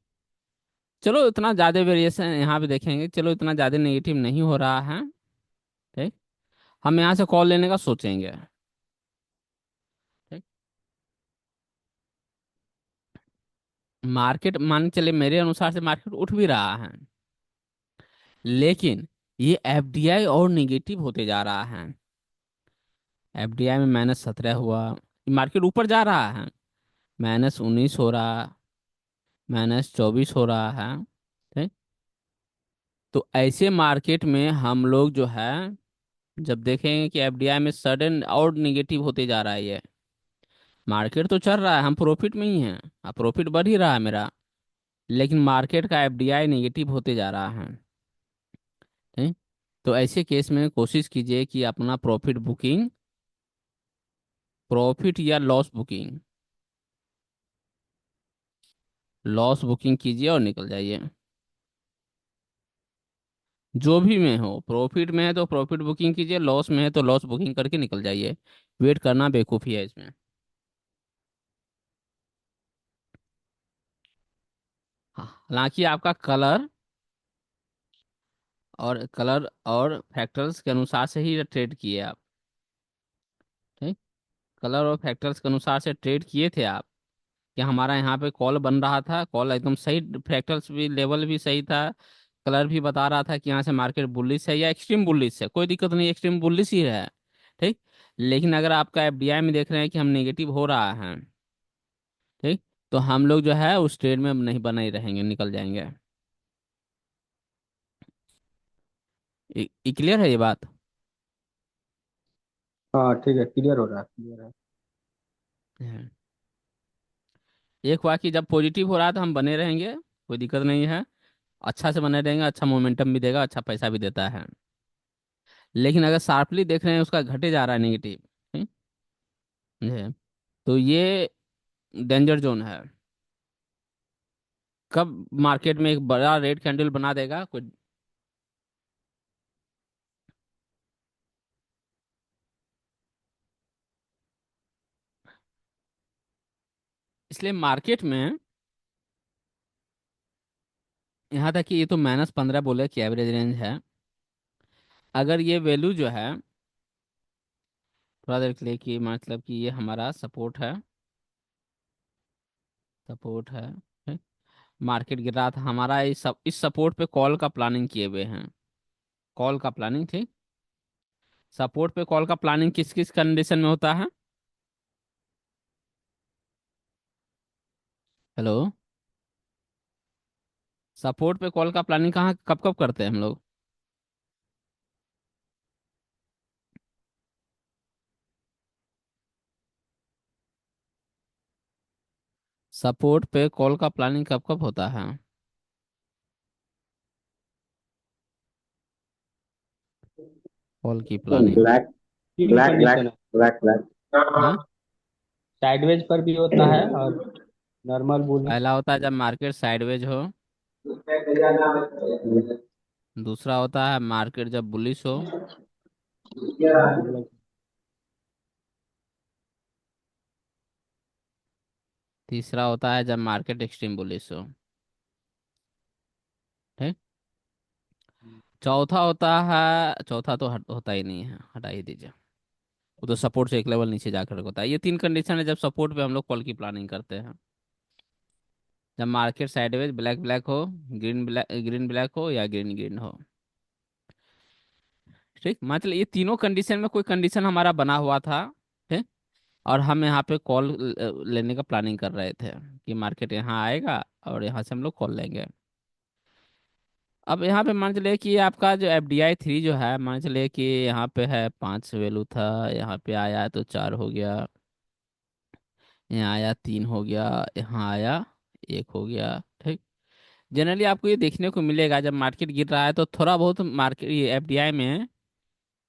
चलो इतना ज़्यादा वेरिएशन यहाँ पे देखेंगे, चलो इतना ज़्यादा नेगेटिव नहीं हो रहा है। ठीक। हम यहाँ से कॉल लेने का सोचेंगे। ठीक। मार्केट मान के चले मेरे अनुसार से मार्केट उठ भी रहा है, लेकिन ये FDI और निगेटिव होते जा रहा है। FDI में -17 हुआ, मार्केट ऊपर जा रहा है, -19 हो रहा, -24 हो रहा है। ठीक। तो ऐसे मार्केट में हम लोग जो है जब देखेंगे कि FDI में सडन और निगेटिव होते जा रहा है, ये मार्केट तो चल रहा है, हम प्रॉफिट में ही हैं, अब प्रॉफिट बढ़ ही रहा है मेरा, लेकिन मार्केट का FDI नेगेटिव होते जा रहा है। ठीक। तो ऐसे केस में कोशिश कीजिए कि अपना प्रॉफिट या लॉस बुकिंग कीजिए और निकल जाइए। जो भी में हो, प्रॉफिट में है तो प्रॉफिट बुकिंग कीजिए, लॉस में है तो लॉस बुकिंग करके निकल जाइए। वेट करना बेवकूफ़ी है इसमें। हाँ, हालांकि आपका कलर और फैक्टर्स के अनुसार से ही ट्रेड किए आप। ठीक। कलर और फैक्टर्स के अनुसार से ट्रेड किए थे आप, कि हमारा यहाँ पे कॉल बन रहा था, कॉल एकदम सही, फैक्टर्स भी लेवल भी सही था, कलर भी बता रहा था कि यहाँ से मार्केट बुलिश है या एक्सट्रीम बुलिश है, कोई दिक्कत नहीं, एक्सट्रीम बुलिश ही है। ठीक। लेकिन अगर आपका FDI में देख रहे हैं कि हम नेगेटिव हो रहा है, ठीक, तो हम लोग जो है उस ट्रेड में नहीं बने ही रहेंगे, निकल जाएंगे। क्लियर है ये बात? हाँ ठीक है, क्लियर हो रहा है, क्लियर है। है। एक हुआ कि जब पॉजिटिव हो रहा है तो हम बने रहेंगे, कोई दिक्कत नहीं है, अच्छा से बने रहेंगे, अच्छा मोमेंटम भी देगा, अच्छा पैसा भी देता है। लेकिन अगर शार्पली देख रहे हैं उसका घटे जा रहा है नेगेटिव, समझे? तो ये डेंजर जोन है। कब मार्केट में एक बड़ा रेड कैंडल बना देगा कोई। इसलिए मार्केट में यहाँ तक कि ये तो -15 बोले कि एवरेज रेंज है, अगर ये वैल्यू जो है थोड़ा देर के लिए, कि मतलब कि ये हमारा सपोर्ट है, सपोर्ट है। ठीक? मार्केट गिर रहा था हमारा, इस सपोर्ट पे कॉल का प्लानिंग किए हुए हैं, कॉल का प्लानिंग। ठीक। सपोर्ट पे कॉल का प्लानिंग किस किस कंडीशन में होता है? हेलो। सपोर्ट पे कॉल का प्लानिंग कहाँ कब कब करते हैं हम लोग? सपोर्ट पे कॉल का प्लानिंग कब कब होता है? कॉल की planning. Black black black black हाँ। ब्लैक साइडवेज पर भी होता है और नॉर्मल बुल। पहला होता है जब मार्केट साइडवेज हो, दूसरा होता है मार्केट जब बुलिश हो, तीसरा होता है जब मार्केट एक्सट्रीम बुलिश हो। ठीक। चौथा होता है, चौथा तो होता ही नहीं है, हटा ही दीजिए। वो तो सपोर्ट से एक लेवल नीचे जाकर होता है। ये तीन कंडीशन है जब सपोर्ट पे हम लोग कॉल की प्लानिंग करते हैं। जब मार्केट साइडवेज ब्लैक ब्लैक हो, ग्रीन ब्लैक हो, या ग्रीन ग्रीन हो। ठीक, मतलब ये तीनों कंडीशन में कोई कंडीशन हमारा बना हुआ था। ठीक। और हम यहाँ पे कॉल लेने का प्लानिंग कर रहे थे कि मार्केट यहाँ आएगा और यहाँ से हम लोग कॉल लेंगे। अब यहाँ पे मान चलिए कि आपका जो FDI 3 जो है, मान चलिए कि यहाँ पे है 5 वैल्यू था, यहाँ पे आया तो 4 हो गया, यहाँ आया 3 हो गया, यहाँ आया 1 हो गया। ठीक। जनरली आपको ये देखने को मिलेगा जब मार्केट गिर रहा है तो थोड़ा बहुत मार्केट ये FDI में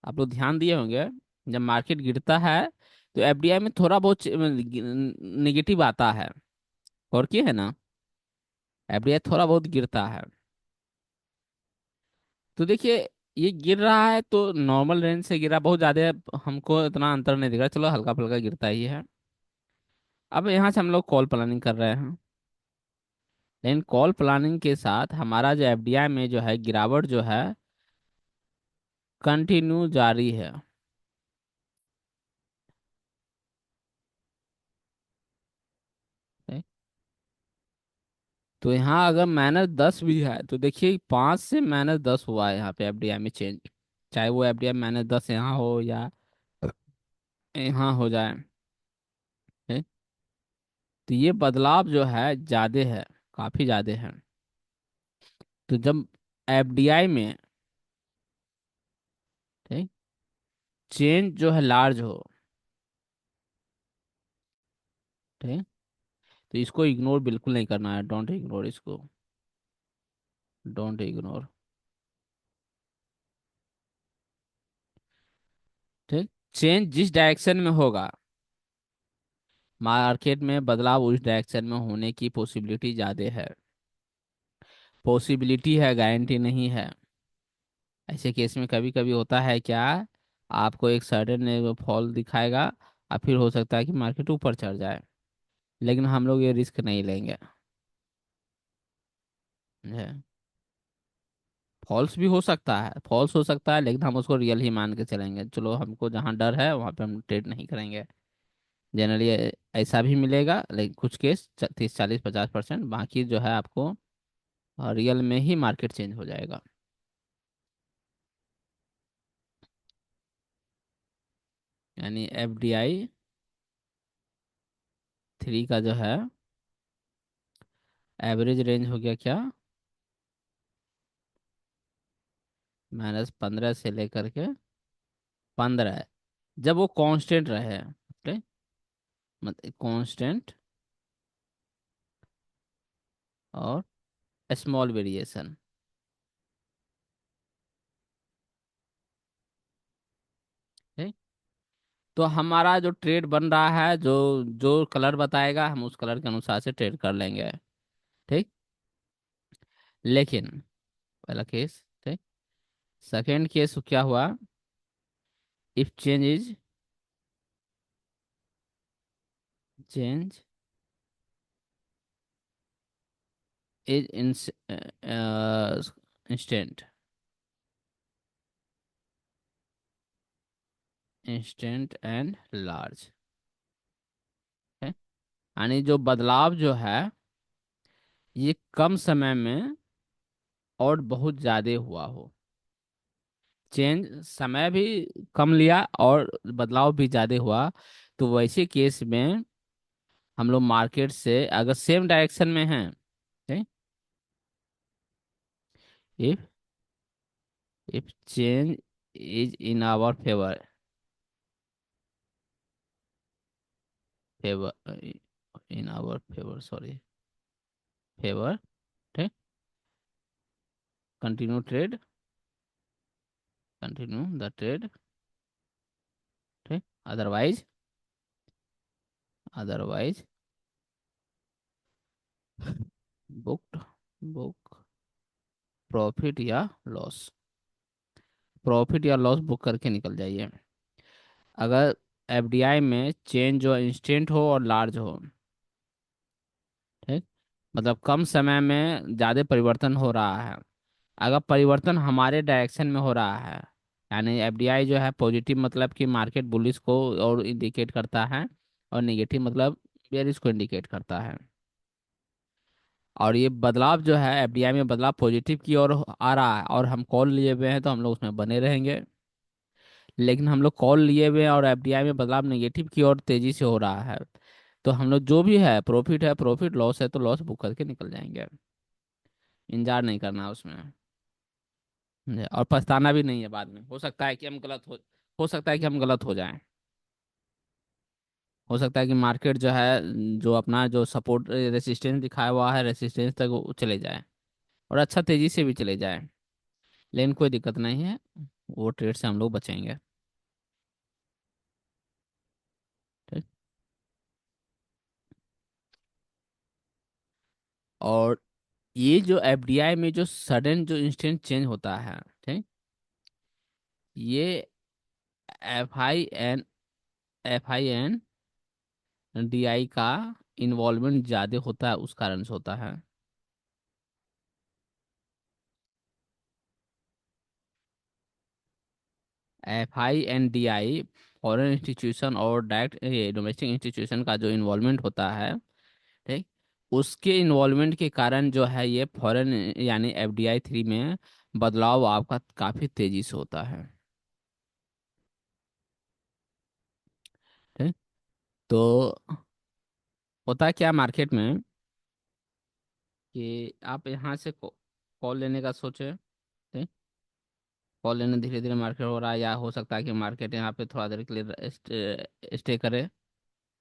आप लोग ध्यान दिए होंगे। जब मार्केट गिरता है तो FDI में थोड़ा बहुत निगेटिव आता है। और क्या है ना, FDI थोड़ा बहुत गिरता है। तो देखिए, ये गिर रहा है तो नॉर्मल रेंज से गिरा, बहुत ज्यादा हमको इतना अंतर नहीं दिख रहा, चलो हल्का फुल्का गिरता ही है। अब यहाँ से हम लोग कॉल प्लानिंग कर रहे हैं, लेकिन कॉल प्लानिंग के साथ हमारा जो FDI में जो है गिरावट जो है कंटिन्यू जारी है। ठीक? तो यहाँ अगर -10 भी है तो देखिए 5 से -10 हुआ है यहाँ पे FDI में चेंज। चाहे वो FDI -10 यहाँ हो या यहाँ हो जाए। ठीक? तो ये बदलाव जो है ज्यादा है, काफी ज्यादा है। तो जब FDI में, ठीक, चेंज जो है लार्ज हो, ठीक, तो इसको इग्नोर बिल्कुल नहीं करना है, डोंट इग्नोर इसको, डोंट इग्नोर। ठीक। चेंज जिस डायरेक्शन में होगा, मार्केट में बदलाव उस डायरेक्शन में होने की पॉसिबिलिटी ज्यादा है। पॉसिबिलिटी है, गारंटी नहीं है। ऐसे केस में कभी कभी होता है क्या, आपको एक सडन फॉल दिखाएगा और फिर हो सकता है कि मार्केट ऊपर चढ़ जाए, लेकिन हम लोग ये रिस्क नहीं लेंगे। फॉल्स भी हो सकता है, फॉल्स हो सकता है, लेकिन हम उसको रियल ही मान के चलेंगे। चलो, हमको जहाँ डर है वहाँ पे हम ट्रेड नहीं करेंगे। जनरली ऐसा भी मिलेगा, लेकिन कुछ केस 30 40 50%, बाकी जो है आपको रियल में ही मार्केट चेंज हो जाएगा। यानी FDI 3 का जो है एवरेज रेंज हो गया क्या, -15 से लेकर के 15, जब वो कांस्टेंट रहे। ओके, मतलब कांस्टेंट और स्मॉल वेरिएशन। ठीक। तो हमारा जो ट्रेड बन रहा है, जो जो कलर बताएगा हम उस कलर के अनुसार से ट्रेड कर लेंगे। ठीक। लेकिन पहला केस, ठीक, सेकेंड केस क्या हुआ, if change is instant, instant and large है। यानी जो बदलाव जो है ये कम समय में और बहुत ज्यादा हुआ हो। चेंज समय भी कम लिया और बदलाव भी ज्यादा हुआ, तो वैसे केस में हम लोग मार्केट से अगर सेम डायरेक्शन में हैं, ठीक, if if change is in our favour, favour in our favour, sorry, favour, ठीक, continue trade, continue the trade. ठीक। Otherwise, otherwise booked, book profit या लॉस, प्रॉफिट या लॉस बुक करके निकल जाइए। अगर FDI में चेंज जो इंस्टेंट हो और लार्ज हो, ठीक, मतलब कम समय में ज़्यादा परिवर्तन हो रहा है, अगर परिवर्तन हमारे डायरेक्शन में हो रहा है, यानी एफडीआई जो है पॉजिटिव मतलब कि मार्केट बुलिश को और इंडिकेट करता है, और नेगेटिव मतलब बेरिश को इंडिकेट करता है। और ये बदलाव जो है एफडीआई में बदलाव पॉजिटिव की ओर आ रहा है, और हम कॉल लिए हुए हैं तो हम लोग उसमें बने रहेंगे। लेकिन हम लोग कॉल लिए हुए हैं और एफडीआई में बदलाव नेगेटिव की ओर तेजी से हो रहा है, तो हम लोग जो भी है प्रॉफिट, लॉस है तो लॉस बुक करके निकल जाएंगे। इंतजार नहीं करना उसमें। और पछताना भी नहीं है बाद में। हो सकता है कि हम गलत हो जाएं। हो सकता है कि मार्केट जो है, जो अपना जो सपोर्ट रेसिस्टेंस दिखाया हुआ है, रेसिस्टेंस तक वो चले जाए, और अच्छा तेजी से भी चले जाए। लेकिन कोई दिक्कत नहीं है, वो ट्रेड से हम लोग बचेंगे। ठीक। और ये जो एफडीआई में जो सडन जो इंस्टेंट चेंज होता है, ठीक, ये F I N D I का इन्वॉल्वमेंट ज़्यादा होता है, उस कारण से होता है। FINDI फॉरेन इंस्टीट्यूशन और डायरेक्ट डोमेस्टिक इंस्टीट्यूशन का जो इन्वॉल्वमेंट होता है, ठीक, उसके इन्वॉल्वमेंट के कारण जो है ये फॉरेन यानी FDI 3 में बदलाव आपका काफ़ी तेजी से होता है। ठीक। तो होता क्या मार्केट में कि आप यहाँ से कॉल लेने का सोचे, ठीक, कॉल लेने धीरे धीरे मार्केट हो रहा है, या हो सकता है कि मार्केट यहाँ पे थोड़ा देर के लिए स्टे करे।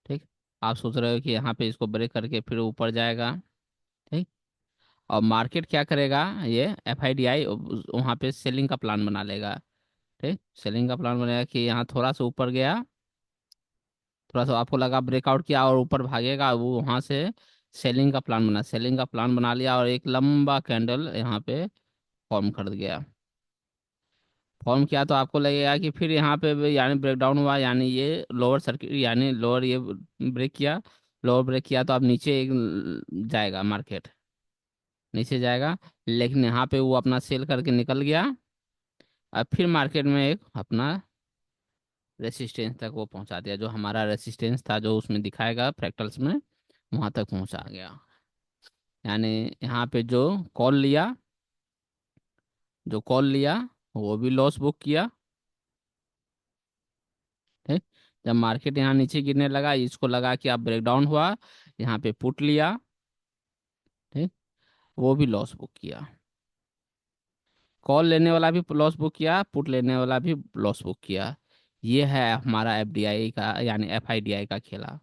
ठीक। आप सोच रहे हो कि यहाँ पे इसको ब्रेक करके फिर ऊपर जाएगा। ठीक। और मार्केट क्या करेगा, ये FIDI वहाँ पे सेलिंग का प्लान बना लेगा। ठीक, सेलिंग का प्लान बनेगा कि यहाँ थोड़ा सा ऊपर गया, थोड़ा सा आपको लगा ब्रेकआउट किया और ऊपर भागेगा, वो वहाँ से सेलिंग का प्लान बना लिया, और एक लंबा कैंडल यहाँ पे फॉर्म कर गया। फॉर्म किया तो आपको लगेगा कि फिर यहाँ पे भी यानी ब्रेकडाउन हुआ, यानी ये लोअर सर्किट यानी लोअर ये ब्रेक किया। लोअर ब्रेक किया तो अब नीचे एक जाएगा मार्केट, नीचे जाएगा। लेकिन यहाँ पे वो अपना सेल करके निकल गया। अब फिर मार्केट में एक अपना रेसिस्टेंस तक वो पहुंचा दिया, जो हमारा रेसिस्टेंस था जो उसमें दिखाएगा फ्रैक्टल्स में, वहां तक पहुंचा गया। यानी यहाँ पे जो कॉल लिया वो भी लॉस बुक किया। ठीक। जब मार्केट यहाँ नीचे गिरने लगा, इसको लगा कि अब ब्रेकडाउन हुआ, यहाँ पे पुट लिया। ठीक। वो भी लॉस बुक किया। कॉल लेने वाला भी लॉस बुक किया, पुट लेने वाला भी लॉस बुक किया। ये है हमारा FDI का यानी FIDI का खेला।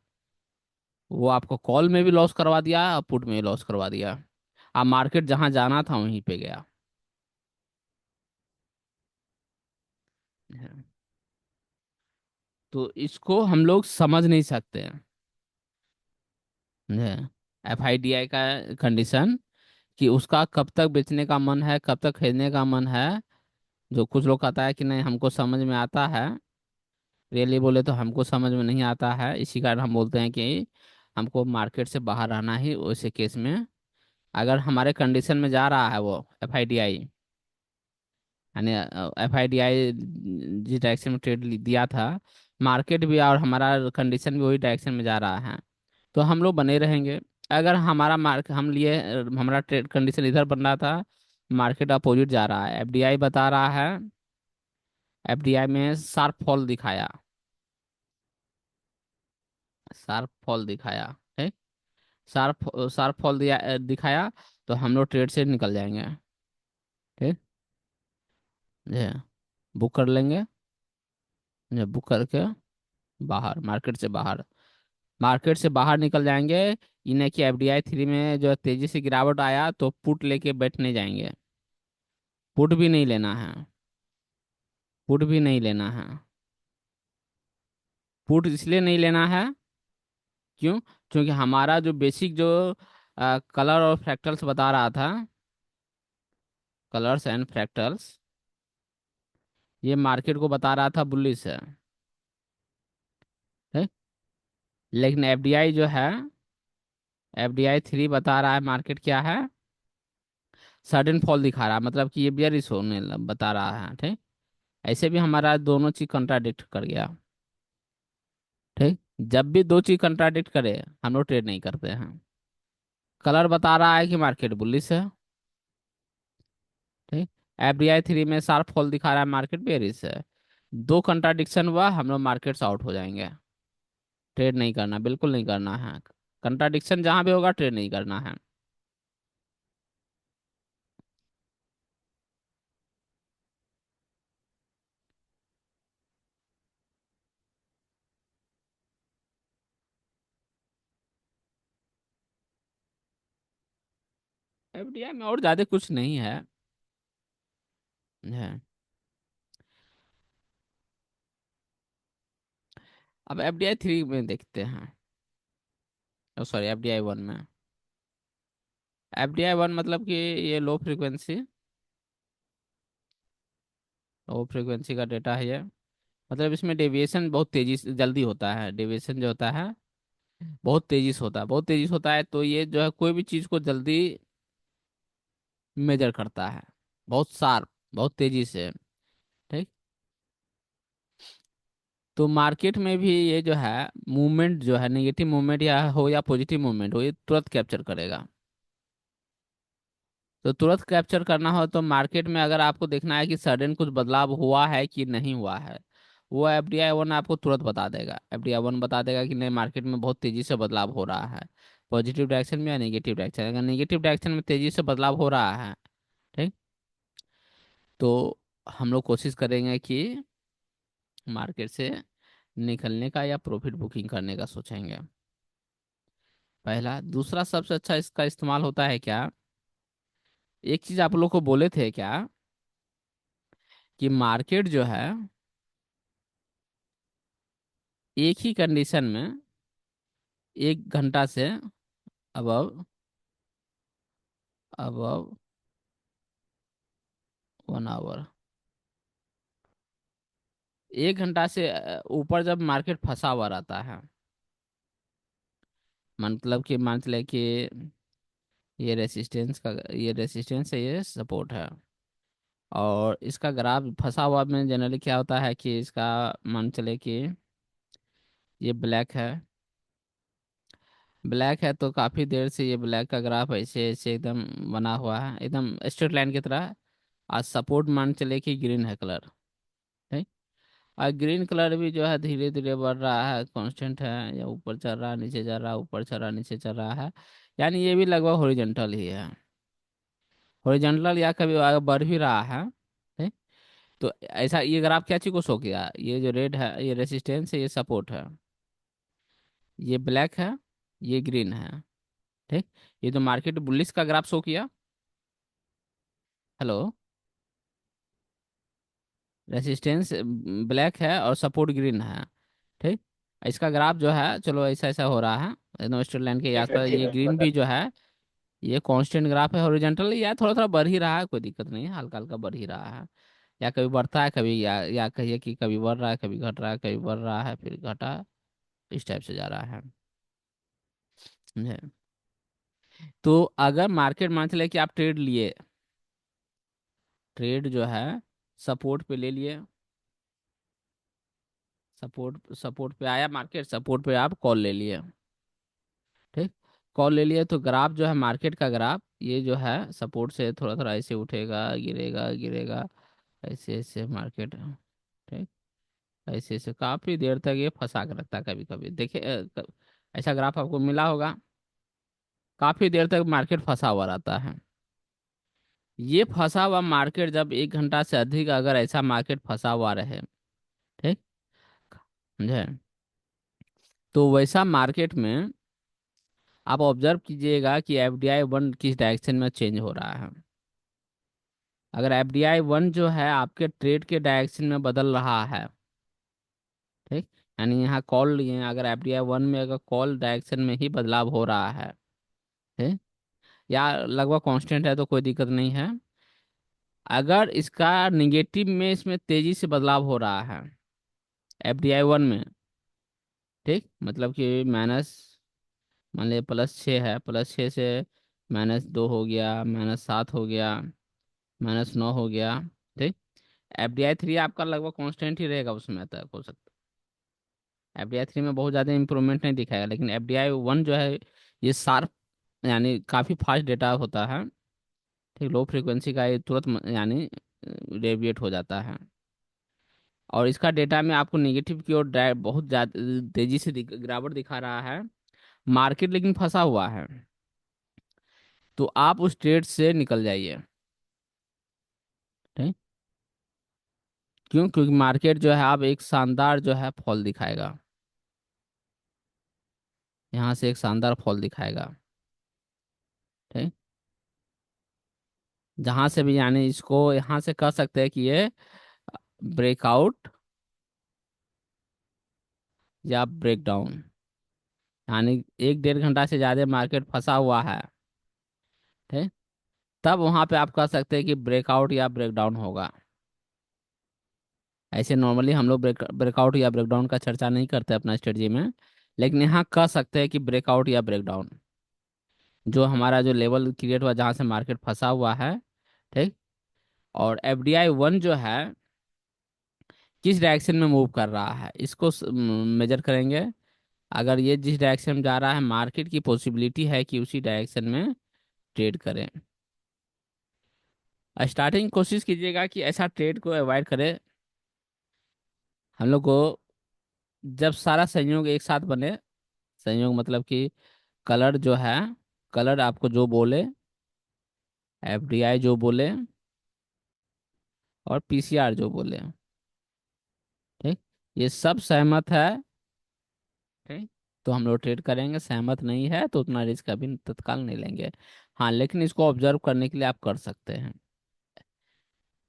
वो आपको कॉल में भी लॉस करवा दिया और पुट में भी लॉस करवा दिया। अब मार्केट जहां जाना था वहीं पे गया। तो इसको हम लोग समझ नहीं सकते हैं, FIDI का कंडीशन, कि उसका कब तक बेचने का मन है, कब तक खरीदने का मन है। जो कुछ लोग कहता है कि नहीं हमको समझ में आता है, रियली बोले तो हमको समझ में नहीं आता है। इसी कारण हम बोलते हैं कि हमको मार्केट से बाहर रहना ही वैसे केस में। अगर हमारे कंडीशन में जा रहा है वो FIDI, यानी FIDI जिस डायरेक्शन में ट्रेड दिया था, मार्केट भी और हमारा कंडीशन भी वही डायरेक्शन में जा रहा है, तो हम लोग बने रहेंगे। अगर हमारा मार्क हम लिए हमारा ट्रेड कंडीशन इधर बन रहा था, मार्केट अपोजिट जा रहा है, FDI बता रहा है, FDI में शार्प फॉल दिखाया, शार्प फॉल दिखाया। ठीक। शार्प शार्प फॉल दिखाया, तो हम लोग ट्रेड से निकल जाएंगे। ठीक। ये बुक कर लेंगे। ये बुक करके बाहर, मार्केट से बाहर निकल जाएंगे। इन्हें कि FDI 3 में जो तेजी से गिरावट आया तो पुट लेके बैठने जाएंगे। पुट भी नहीं लेना है, पुट भी नहीं लेना है। पुट इसलिए नहीं लेना है, क्यों? क्योंकि हमारा जो बेसिक जो कलर और फ्रैक्टल्स बता रहा था, कलर्स एंड फ्रैक्टल्स, ये मार्केट को बता रहा था बुलिश है। लेकिन FDI 3 बता रहा है मार्केट क्या है, सडन फॉल दिखा रहा है, मतलब कि ये बियरिश होने बता रहा है। ठीक। ऐसे भी हमारा दोनों चीज कंट्राडिक्ट कर गया। ठीक, जब भी दो चीज कंट्राडिक्ट करे हम लोग ट्रेड नहीं करते हैं। कलर बता रहा है कि मार्केट बुलिश है। ठीक, एफडीआई 3 में शार्प फॉल दिखा रहा है, मार्केट बेरिश है। दो कंट्राडिक्शन हुआ, हम लोग मार्केट से आउट हो जाएंगे। ट्रेड नहीं करना, बिल्कुल नहीं करना है। कंट्राडिक्शन जहां भी होगा ट्रेड नहीं करना है। एफडीआई में और ज्यादा कुछ नहीं है। अब एफडीआई 3 में देखते हैं। सॉरी, एफडीआई 1 में। एफडीआई 1 मतलब कि ये लो फ्रिक्वेंसी का डेटा है ये। मतलब इसमें डेविएशन बहुत तेजी से जल्दी होता है, डेविएशन जो होता है बहुत तेजी से होता है, बहुत तेजी से होता है। तो ये जो है कोई भी चीज को जल्दी मेजर करता है, बहुत शार्प, बहुत तेजी से। ठीक, तो मार्केट में भी ये जो है मूवमेंट जो है, नेगेटिव मूवमेंट या हो या पॉजिटिव मूवमेंट हो, ये तुरंत कैप्चर करेगा। तो तुरंत कैप्चर करना हो तो मार्केट में अगर आपको देखना है कि सडन कुछ बदलाव हुआ है कि नहीं हुआ है, वो एफडीआई 1 आपको तुरंत बता देगा। एफडीआई 1 बता देगा कि नहीं, मार्केट में बहुत तेजी से बदलाव हो रहा है, पॉजिटिव डायरेक्शन में या नेगेटिव डायरेक्शन। अगर नेगेटिव डायरेक्शन में तेजी से बदलाव हो रहा है, ठीक, तो हम लोग कोशिश करेंगे कि मार्केट से निकलने का या प्रॉफिट बुकिंग करने का सोचेंगे। पहला। दूसरा, सबसे अच्छा इसका इस्तेमाल होता है क्या, एक चीज आप लोग को बोले थे क्या, कि मार्केट जो है एक ही कंडीशन में 1 घंटा से अबव अबव 1 आवर, 1 घंटा से ऊपर जब मार्केट फंसा हुआ रहता है, मतलब कि मान चले कि ये रेसिस्टेंस है, ये सपोर्ट है, और इसका ग्राफ फंसा हुआ में जनरली क्या होता है कि इसका मान चले कि ये ब्लैक है। ब्लैक है तो काफी देर से ये ब्लैक का ग्राफ ऐसे ऐसे एकदम बना हुआ है, एकदम स्ट्रेट लाइन की तरह। आज सपोर्ट मान चले कि ग्रीन है कलर। ठीक, और ग्रीन कलर भी जो है धीरे धीरे बढ़ रहा है, कांस्टेंट है, या ऊपर चल रहा है नीचे जा रहा है, ऊपर चल रहा है नीचे चल रहा है। यानी ये भी लगभग हॉरिजॉन्टल ही है, हॉरिजॉन्टल या कभी आगे बढ़ भी रहा है। ठीक, तो ऐसा ये ग्राफ क्या चीज को शो किया, ये जो रेड है ये रेसिस्टेंस है, ये सपोर्ट है, ये ब्लैक है, ये ग्रीन है। ठीक, ये तो मार्केट बुलिश का ग्राफ शो किया। हेलो, रेसिस्टेंस ब्लैक है और सपोर्ट ग्रीन है। ठीक, इसका ग्राफ जो है चलो ऐसा ऐसा हो रहा है, एकदम स्ट्रेट लाइन के ठीक है आसपास। ठीक ये है ग्रीन भी जो है ये कांस्टेंट ग्राफ है, हॉरिजॉन्टल या थोड़ा थोड़ा बढ़ ही रहा है, कोई दिक्कत नहीं है, हल्का हल्का बढ़ ही रहा है। या कभी बढ़ता है कभी, या कहिए कि कभी बढ़ रहा है कभी घट रहा है, कभी बढ़ रहा है फिर घटा, इस टाइप से जा रहा है। समझे? तो अगर मार्केट मान चले कि आप ट्रेड लिए, ट्रेड जो है सपोर्ट पे ले लिए, सपोर्ट पे आया मार्केट, सपोर्ट पे आप कॉल ले लिए। ठीक, कॉल ले लिए तो ग्राफ जो है मार्केट का ग्राफ ये जो है सपोर्ट से थोड़ा थोड़ा ऐसे उठेगा, गिरेगा गिरेगा, ऐसे ऐसे मार्केट। ठीक, ऐसे ऐसे काफी देर तक ये फंसा कर रखता है। कभी कभी देखिए ऐसा ग्राफ आपको मिला होगा, काफी देर तक मार्केट फंसा हुआ रहता है। ये फंसा हुआ मार्केट जब 1 घंटा से अधिक अगर ऐसा मार्केट फंसा हुआ रहे, ठीक, समझे, तो वैसा मार्केट में आप ऑब्जर्व कीजिएगा कि एफडीआई 1 किस डायरेक्शन में चेंज हो रहा है। अगर एफडीआई 1 जो है आपके ट्रेड के डायरेक्शन में बदल रहा है, ठीक, यानी यहाँ कॉल लिए, अगर एफडीआई 1 में अगर कॉल डायरेक्शन में ही बदलाव हो रहा है, ठीक, या लगभग कांस्टेंट है तो कोई दिक्कत नहीं है। अगर इसका निगेटिव में इसमें तेजी से बदलाव हो रहा है एफडीआई 1 में, ठीक, मतलब कि माइनस, मान लिया +6 है, +6 से -2 हो गया, -7 हो गया, -9 हो गया। ठीक, FDI 3 आपका लगभग कांस्टेंट ही रहेगा उसमें तक हो सकता है। FDI 3 में बहुत ज़्यादा इंप्रूवमेंट नहीं दिखाएगा, लेकिन FDI 1 जो है ये शार्प, यानी काफ़ी फास्ट डेटा होता है। ठीक, लो फ्रीक्वेंसी का ये तुरंत यानी डेविएट हो जाता है। और इसका डेटा में आपको नेगेटिव की ओर बहुत ज़्यादा तेजी से गिरावट दिखा रहा है। मार्केट लेकिन फंसा हुआ है, तो आप उस ट्रेड से निकल जाइए। ठीक, क्यों? क्योंकि मार्केट जो है आप एक शानदार जो है फॉल दिखाएगा, यहाँ से एक शानदार फॉल दिखाएगा। ठीक, जहां से भी यानी इसको यहाँ से कह सकते हैं कि ये ब्रेकआउट या ब्रेकडाउन, यानी 1 1.5 घंटा से ज्यादा मार्केट फंसा हुआ है। ठीक, तब वहां पे आप कह सकते हैं कि ब्रेकआउट या ब्रेकडाउन होगा। ऐसे नॉर्मली हम लोग ब्रेकआउट या ब्रेकडाउन का चर्चा नहीं करते अपना स्ट्रेटजी में, लेकिन यहाँ कह सकते हैं कि ब्रेकआउट या ब्रेकडाउन, जो हमारा जो लेवल क्रिएट हुआ जहाँ से मार्केट फंसा हुआ है। ठीक, और FDI 1 जो है किस डायरेक्शन में मूव कर रहा है इसको मेजर करेंगे। अगर ये जिस डायरेक्शन में जा रहा है, मार्केट की पॉसिबिलिटी है कि उसी डायरेक्शन में ट्रेड करें। स्टार्टिंग कोशिश कीजिएगा कि ऐसा ट्रेड को अवॉइड करें। हम लोग को जब सारा संयोग एक साथ बने, संयोग मतलब कि कलर जो है, कलर आपको जो बोले, FDI जो बोले, और PCR जो बोले, ठीक, ये सब सहमत है। ठीक, तो हम लोग ट्रेड करेंगे। सहमत नहीं है तो उतना रिस्क अभी तत्काल नहीं लेंगे। हाँ, लेकिन इसको ऑब्जर्व करने के लिए आप कर सकते हैं।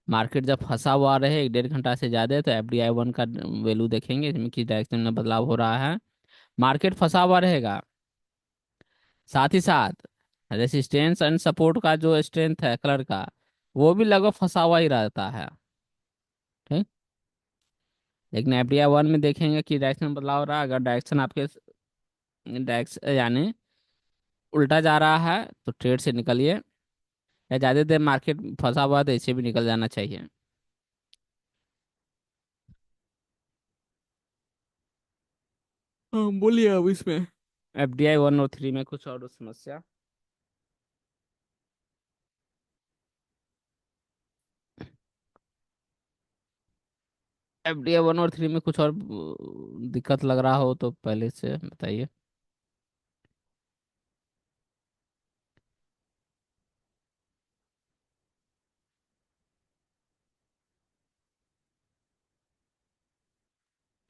मार्केट जब फंसा हुआ रहे 1 1.5 घंटा से ज़्यादा, तो FDI 1 का वैल्यू देखेंगे इसमें किस डायरेक्शन में बदलाव हो रहा है। मार्केट फंसा हुआ रहेगा, साथ ही साथ रेसिस्टेंस एंड सपोर्ट का जो स्ट्रेंथ है कलर का, वो भी लगभग फंसा हुआ ही रहता है। ठीक, लेकिन FDI 1 में देखेंगे कि डायरेक्शन बदलाव हो रहा है। अगर डायरेक्शन आपके डायरेक्शन यानी उल्टा जा रहा है तो ट्रेड से निकलिए, या ज़्यादा देर मार्केट फंसा हुआ है तो इससे भी निकल जाना चाहिए। हाँ, बोलिए अब इसमें FDI 1 और 3 में कुछ और समस्या। FDI 1 और 3 में कुछ और दिक्कत लग रहा हो तो पहले से बताइए।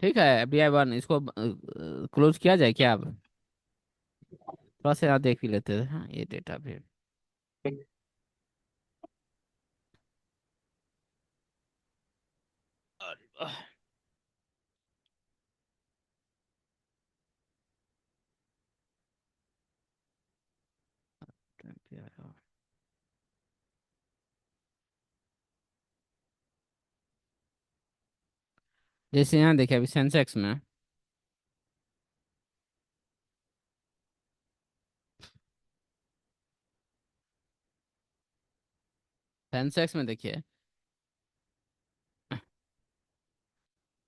ठीक है, FDI 1 इसको क्लोज किया जाए क्या? अब थोड़ा सा यहाँ देख ही लेते हैं, हाँ, ये डेटा भी। अरे वाह। जैसे यहाँ देखिए अभी सेंसेक्स में, सेंसेक्स में देखिए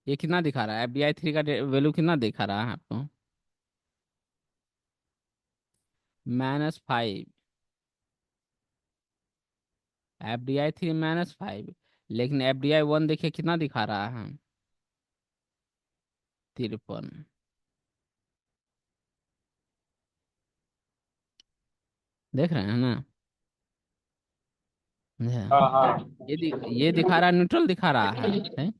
ये कितना दिखा रहा है। FDI 3 का वैल्यू कितना दिखा रहा है आपको? -5। FDI 3 -5, लेकिन FDI 1 देखिए कितना दिखा रहा है, 53। देख रहे हैं ना? हाँ ये हाँ। ये दिखा रहा है, न्यूट्रल दिखा रहा है।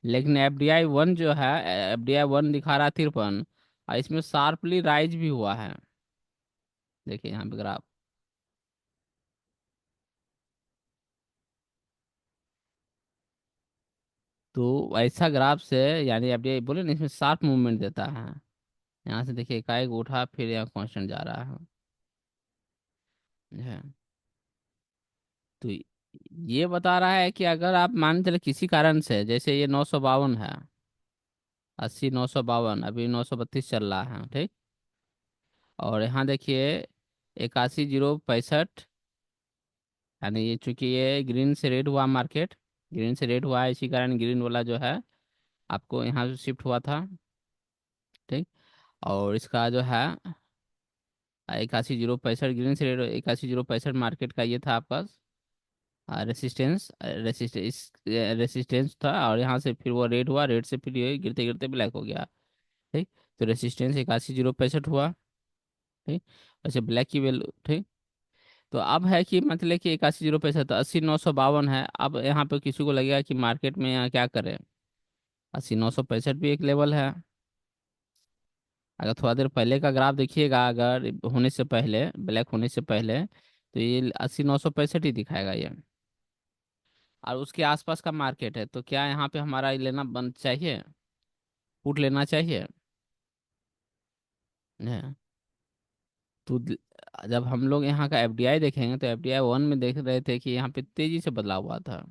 लेकिन FDI 1 जो है, FDI 1 दिखा रहा है 53, और इसमें शार्पली राइज भी हुआ है। देखिए यहाँ पे ग्राफ, तो ऐसा ग्राफ से यानी FDI बोले ना, इसमें शार्प मूवमेंट देता है। यहाँ से देखिए एकाएक उठा, फिर यहाँ कांस्टेंट जा रहा है। तो ये बता रहा है कि अगर आप मान चले किसी कारण से, जैसे ये 952 है, 80 952, अभी 932 चल रहा है। ठीक, और यहाँ देखिए 81 065, यानी ये चूंकि ये ग्रीन से रेड हुआ मार्केट, ग्रीन से रेड हुआ है, इसी कारण ग्रीन वाला जो है आपको यहाँ से शिफ्ट हुआ था। ठीक। और इसका जो है 81,065 ग्रीन से रेड, 81,065 मार्केट का ये था आपका रेसिस्टेंस। रेसिस्टेंस था, और यहाँ से फिर वो रेड हुआ, रेड से फिर ये गिरते गिरते ब्लैक हो गया। ठीक। तो रेसिस्टेंस 81,065 हुआ। ठीक। वैसे ब्लैक की वैल्यू, ठीक। तो अब है कि मतलब कि 81,065, तो 80,952 है। अब यहाँ पे किसी को लगेगा कि मार्केट में यहाँ क्या करें, 80,965 भी एक लेवल है। अगर थोड़ा देर पहले का ग्राफ देखिएगा, अगर होने से पहले, ब्लैक होने से पहले, तो ये 80,965 ही दिखाएगा ये। और उसके आसपास का मार्केट है, तो क्या यहाँ पे हमारा ये लेना बंद चाहिए, पुट लेना चाहिए? है। तो जब हम लोग यहाँ का एफडीआई देखेंगे, तो एफडीआई 1 में देख रहे थे कि यहाँ पे तेजी से बदलाव हुआ था।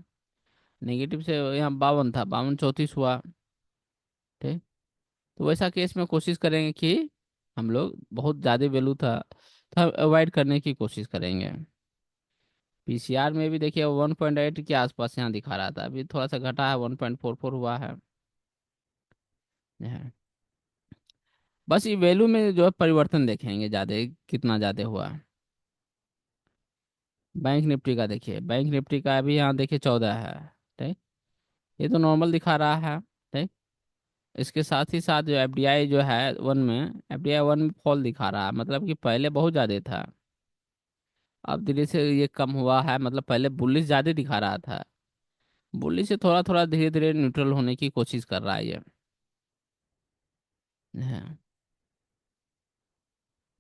नेगेटिव से यहाँ 52 था, 52 34 हुआ। ठीक। तो वैसा केस में कोशिश करेंगे कि हम लोग, बहुत ज़्यादा वैल्यू था तो हम अवॉइड करने की कोशिश करेंगे। पीसीआर में भी देखिए 1.8 के आसपास यहाँ दिखा रहा था, अभी थोड़ा सा घटा है, 1.44 हुआ है। है। बस ये वैल्यू में जो है परिवर्तन देखेंगे, ज़्यादा कितना ज़्यादा हुआ। बैंक निफ्टी का देखिए, बैंक निफ्टी का अभी यहाँ देखिए 14 है। ठीक। ये तो नॉर्मल दिखा रहा है। ठीक। इसके साथ ही साथ जो एफडीआई जो है वन में, एफडीआई वन में फॉल दिखा रहा है, मतलब कि पहले बहुत ज़्यादा था, अब धीरे से ये कम हुआ है। मतलब पहले बुलिश ज़्यादा दिखा रहा था, बुलिश से थोड़ा थोड़ा धीरे धीरे न्यूट्रल होने की कोशिश कर रहा है ये। है।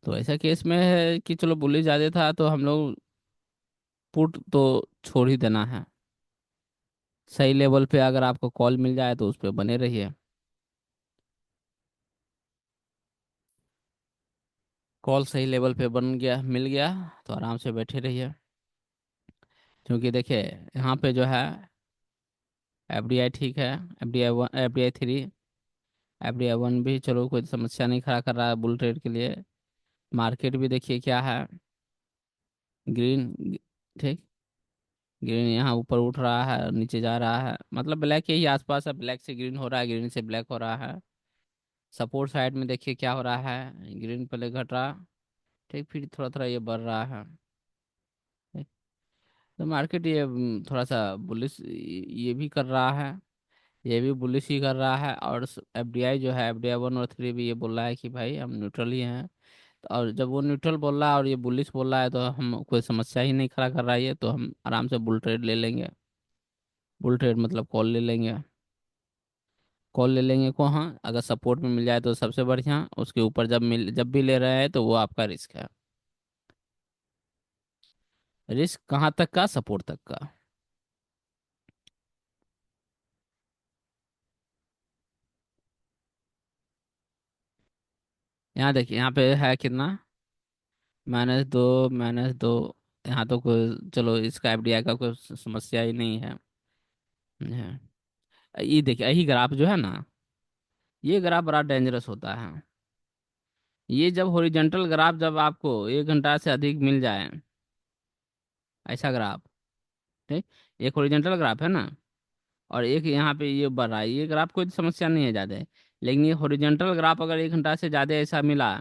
तो ऐसा केस में है कि चलो बुलिश ज़्यादा था, तो हम लोग पुट तो छोड़ ही देना है। सही लेवल पे अगर आपको कॉल मिल जाए तो उस पर बने रहिए। कॉल सही लेवल पे बन गया, मिल गया, तो आराम से बैठे रहिए। क्योंकि देखिए यहाँ पे जो है एफडीआई ठीक है, FDI one, FDI three, FDI one भी चलो कोई समस्या नहीं खड़ा कर रहा है बुल ट्रेड के लिए। मार्केट भी देखिए क्या है, ग्रीन। ठीक। ग्रीन यहाँ ऊपर उठ रहा है और नीचे जा रहा है, मतलब ब्लैक के ही आसपास है, ब्लैक से ग्रीन हो रहा है, ग्रीन से ब्लैक हो रहा है। सपोर्ट साइड में देखिए क्या हो रहा है, ग्रीन पहले घट रहा। ठीक। फिर थोड़ा थोड़ा ये बढ़ रहा है। ठीक। तो मार्केट ये थोड़ा सा बुलिश ये भी कर रहा है, ये भी बुलिश ही कर रहा है। और एफडीआई जो है, एफडीआई वन और थ्री भी ये बोल रहा है कि भाई हम न्यूट्रल ही हैं। तो और जब वो न्यूट्रल बोल रहा है और ये बुलिश बोल रहा है, तो हम कोई समस्या ही नहीं खड़ा कर रहा है ये, तो हम आराम से बुल ट्रेड ले लेंगे। बुल ट्रेड मतलब कॉल ले लेंगे। कॉल ले लेंगे को, हाँ, अगर सपोर्ट में मिल जाए तो सबसे बढ़िया, उसके ऊपर जब भी ले रहे हैं तो वो आपका रिस्क है। रिस्क कहाँ तक का, सपोर्ट तक का। यहाँ देखिए, यहाँ पे है कितना, -2, -2। यहाँ तो कोई, चलो इसका एफडीआई का कोई समस्या ही नहीं है। है। ये देखिए, यही ग्राफ जो है ना, ये ग्राफ बड़ा डेंजरस होता है। ये जब हॉरिजॉन्टल ग्राफ जब आपको 1 घंटा से अधिक मिल जाए, ऐसा ग्राफ। ठीक। एक हॉरिजॉन्टल ग्राफ है ना, और एक यहाँ पे ये बढ़ रहा है, ये ग्राफ कोई समस्या नहीं है ज़्यादा। लेकिन ये हॉरिजॉन्टल ग्राफ अगर 1 घंटा से ज़्यादा ऐसा मिला,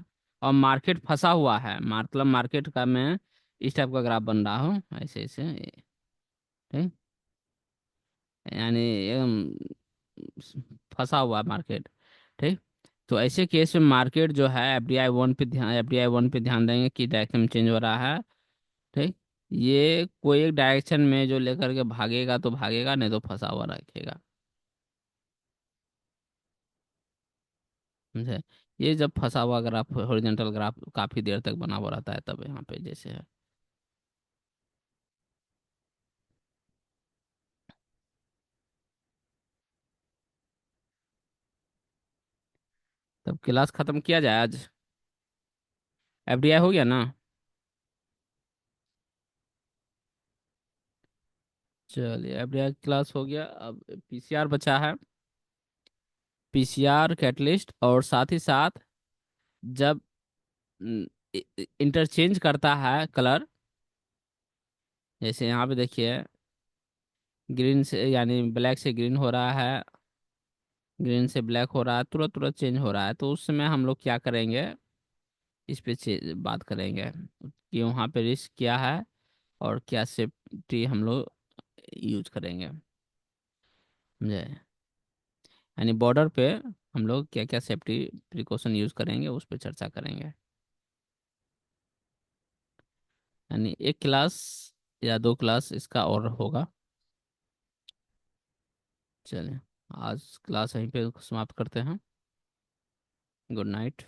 और मार्केट फंसा हुआ है, मतलब मार्केट का मैं इस टाइप का ग्राफ बन रहा हूँ, ऐसे ऐसे। ठीक। यानी एकदम फंसा हुआ मार्केट। ठीक। तो ऐसे केस में मार्केट जो है एफडीआई वन पे ध्यान देंगे कि डायरेक्शन चेंज हो रहा है। ठीक। ये कोई एक डायरेक्शन में जो लेकर के भागेगा तो भागेगा, नहीं तो फंसा हुआ रखेगा। समझे? ये जब फंसा हुआ ग्राफ, हॉरिजॉन्टल ग्राफ काफी देर तक बना हुआ रहता है, तब यहाँ पे जैसे है। तब क्लास खत्म किया जाए आज। एफडीआई हो गया ना? चलिए, एफडीआई क्लास हो गया, अब पीसीआर बचा है। पीसीआर कैटलिस्ट, और साथ ही साथ जब इंटरचेंज करता है कलर, जैसे यहाँ पे देखिए ग्रीन से यानी ब्लैक से ग्रीन हो रहा है, ग्रीन से ब्लैक हो रहा है, तुरंत तुरंत चेंज हो रहा है, तो उस समय हम लोग क्या करेंगे, इस पे बात करेंगे कि वहाँ पे रिस्क क्या है और क्या सेफ्टी हम लोग यूज करेंगे, समझे। यानी बॉर्डर पे हम लोग क्या क्या सेफ्टी प्रिकॉशन यूज करेंगे उस पर चर्चा करेंगे। यानी एक क्लास या दो क्लास इसका और होगा। चलिए, आज क्लास यहीं पे समाप्त करते हैं। Good night.